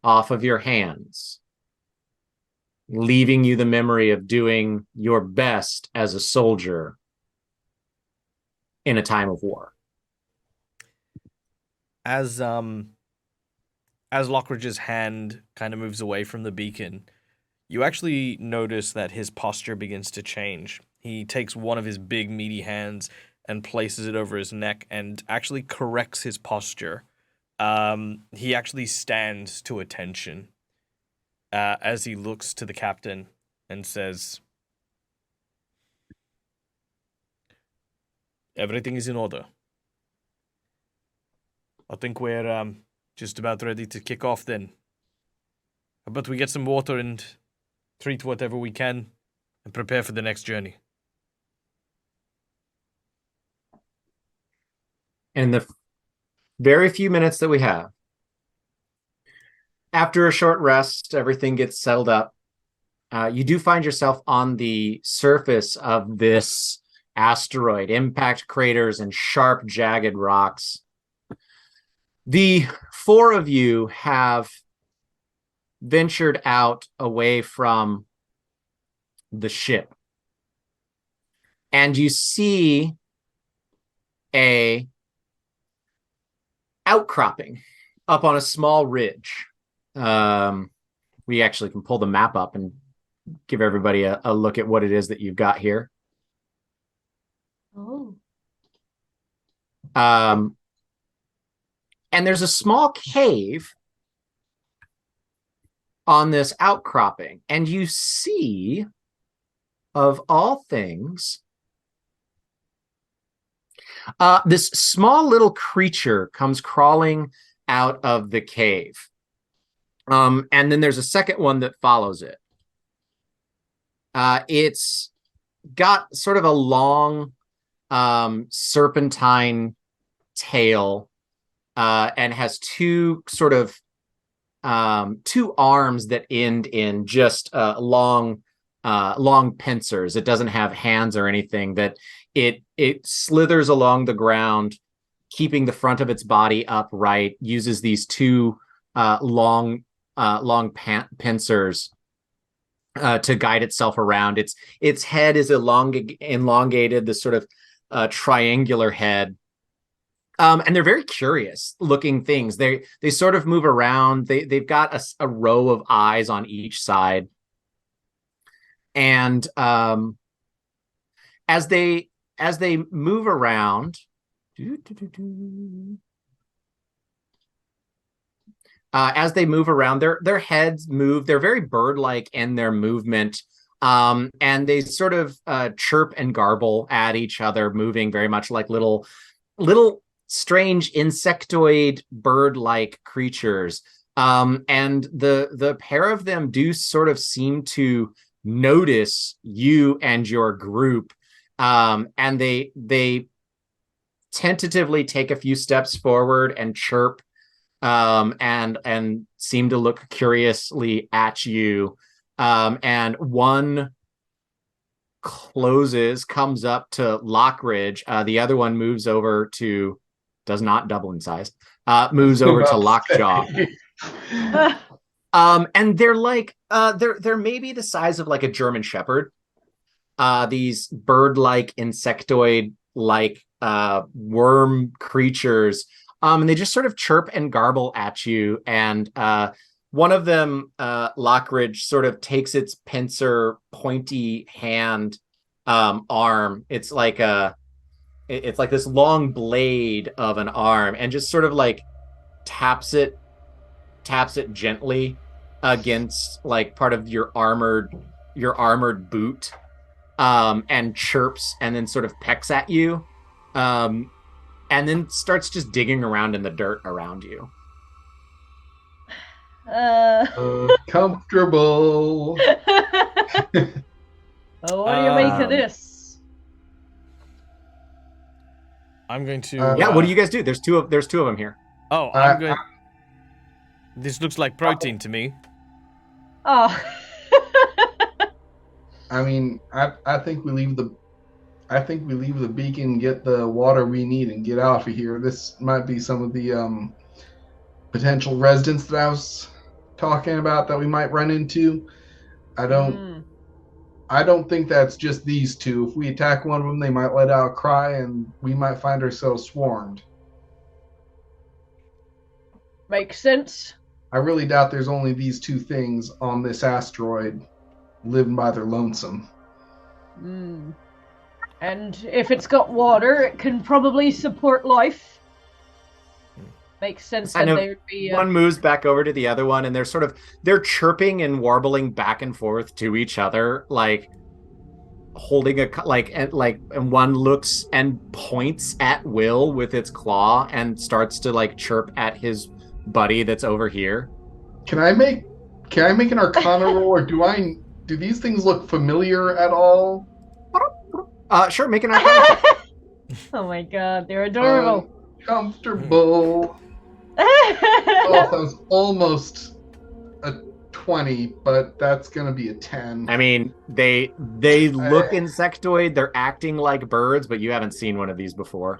off of your hands, leaving you the memory of doing your best as a soldier in a time of war. As Lockridge's hand kind of moves away from the beacon, you actually notice that his posture begins to change. He takes one of his big meaty hands and places it over his neck and actually corrects his posture. He actually stands to attention as he looks to the captain and says, "Everything is in order. I think we're just about ready to kick off then. But we get some water and treat whatever we can and prepare for the next journey." In the very few minutes that we have, after a short rest, everything gets settled up. You do find yourself on the surface of this asteroid, impact craters and sharp, jagged rocks. The four of you have ventured out away from the ship, and you see a outcropping up on a small ridge. We actually can pull the map up and give everybody a look at what it is that you've got here. Oh. And there's a small cave on this outcropping, and you see, of all things, this small little creature comes crawling out of the cave. And then there's a second one that follows it. It's got sort of a long serpentine tail and has two sort of two arms that end in just long pincers. It doesn't have hands or anything. That it slithers along the ground, keeping the front of its body upright. Uses these two long pincers to guide itself around. Its head is elongated, this sort of triangular head. And they're very curious looking things. They sort of move around. They've got a row of eyes on each side. And as they move around, their heads move. They're very bird-like in their movement. And they sort of chirp and garble at each other, moving very much like little strange insectoid bird-like creatures. And the pair of them do sort of seem to notice you and your group. And they tentatively take a few steps forward and chirp and seem to look curiously at you. And one comes up to Lockridge. The other one moves over to does not double in size, moves over to Lockjaw. And they're like they're maybe the size of like a German Shepherd. These bird-like insectoid-like worm creatures. And they just sort of chirp and garble at you. And one of them, Lockridge, sort of takes its pincer, pointy hand arm. It's like this long blade of an arm, and just sort of like taps it gently against like part of your armored boot, and chirps, and then sort of pecks at you, and then starts just digging around in the dirt around you. Comfortable. What do you make of this? I'm going to. Yeah, what do you guys do? There's two of them here. Oh, I'm good. This looks like protein to me. Oh. I mean, I think we leave the beacon, get the water we need, and get out of here. This might be some of the potential residents that I was talking about that we might run into. I don't think that's just these two. If we attack one of them, they might let out a cry, and we might find ourselves swarmed. Makes sense. I really doubt there's only these two things on this asteroid living by their lonesome. And if it's got water, it can probably support life. Makes sense that they would be... One moves back over to the other one, and they're chirping and warbling back and forth to each other, like holding and one looks and points at Will with its claw and starts to like chirp at his buddy that's over here. Can I make an Arcana roll, or do these things look familiar at all? Sure, make an Arcana. Oh my god, they're adorable. Comfortable. That was almost a 20, but that's gonna be a 10. I mean, they look insectoid. They're acting like birds, but you haven't seen one of these before.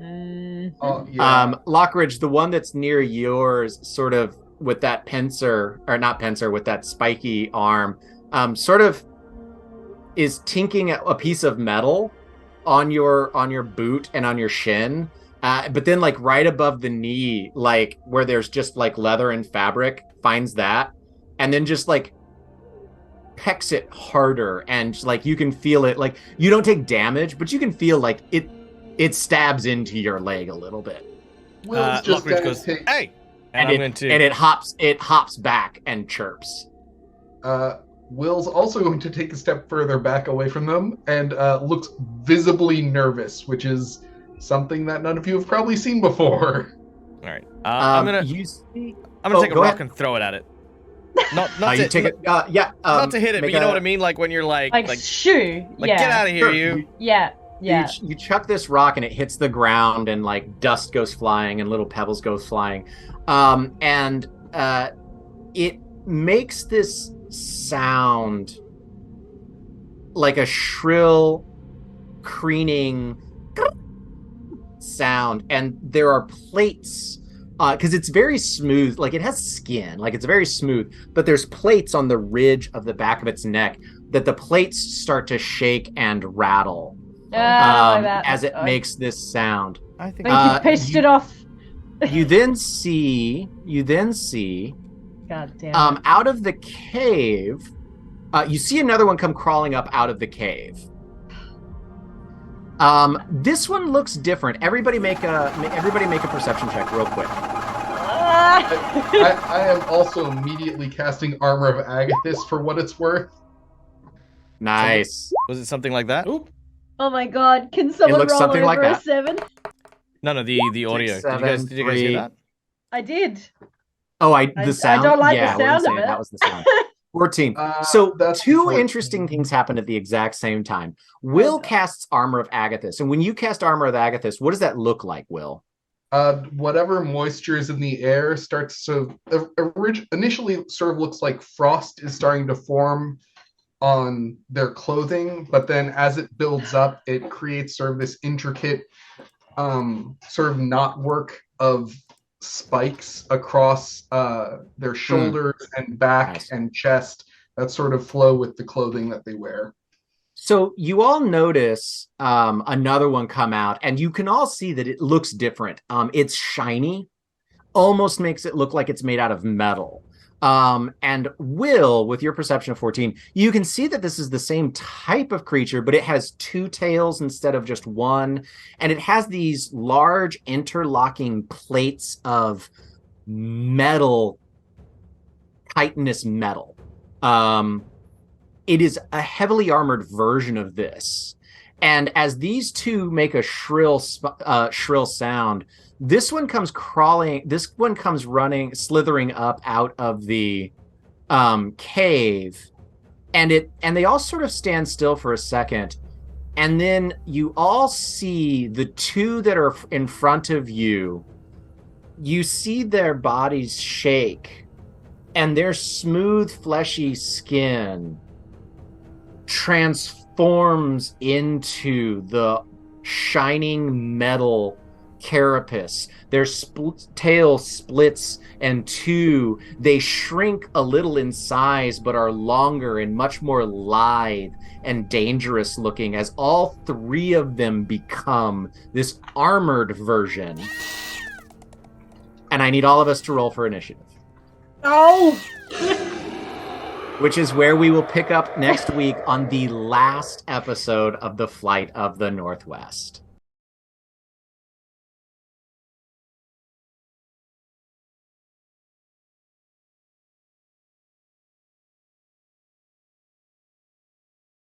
Oh, yeah. Lockridge, the one that's near yours, sort of with that with that spiky arm, sort of is tinking a piece of metal on your boot and on your shin, but then like right above the knee, like where there's just like leather and fabric, finds that, and then just like pecks it harder, and like you can feel it. Like you don't take damage, but you can feel like it stabs into your leg a little bit. Will's just Lockridge goes, hey, and it hops back and chirps. Will's also going to take a step further back away from them and looks visibly nervous, which is something that none of you have probably seen before. All right, I'm gonna take a rock and throw it at it. Not to hit it, but you know what I mean. Like when you're like shoo, get out of here, you. Yeah. You chuck this rock and it hits the ground, and like dust goes flying and little pebbles go flying, and it makes this sound like a shrill crooning sound, and there are plates because it's very smooth, like it has skin, like it's very smooth, but there's plates on the ridge of the back of its neck that the plates start to shake and rattle as it makes this sound. I think you pissed it off. you then see God damn. out of the cave, you see another one come crawling up out of the cave. This one looks different. Everybody make a perception check real quick. I am also immediately casting Armor of Agathis for what it's worth. Nice. Was it something like that? Oop. Oh my god, can someone roll over like a 7? No, the audio. 6, 7, did you guys hear that? I did. Oh, the sound? I don't like the sound of it. That was the sound. 14. So that's two 14. interesting things happen at the exact same time. Will casts Armor of Agathis, and when you cast Armor of Agathis, what does that look like, Will? Whatever moisture is in the air starts to initially sort of looks like frost is starting to form on their clothing, but then as it builds up, it creates sort of this intricate sort of knotwork of spikes across their shoulders and back Nice. and chest that sort of flow with the clothing that they wear. So you all notice another one come out, and you can all see that it looks different. It's shiny, almost makes it look like it's made out of metal. And Will, with your perception of 14, you can see that this is the same type of creature, but it has two tails instead of just one. And it has these large interlocking plates of metal, chitinous metal. It is a heavily armored version of this. And as these two make a shrill sound, this one comes running, slithering up out of the cave, and they all sort of stand still for a second, and then you all see the two that are in front of you. You see their bodies shake, and their smooth, fleshy skin transforms into the shining metal carapace. Their tail splits in two. They shrink a little in size, but are longer and much more lithe and dangerous looking as all three of them become this armored version. And I need all of us to roll for initiative. Oh! Which is where we will pick up next week on the last episode of The Flight of the Northwest.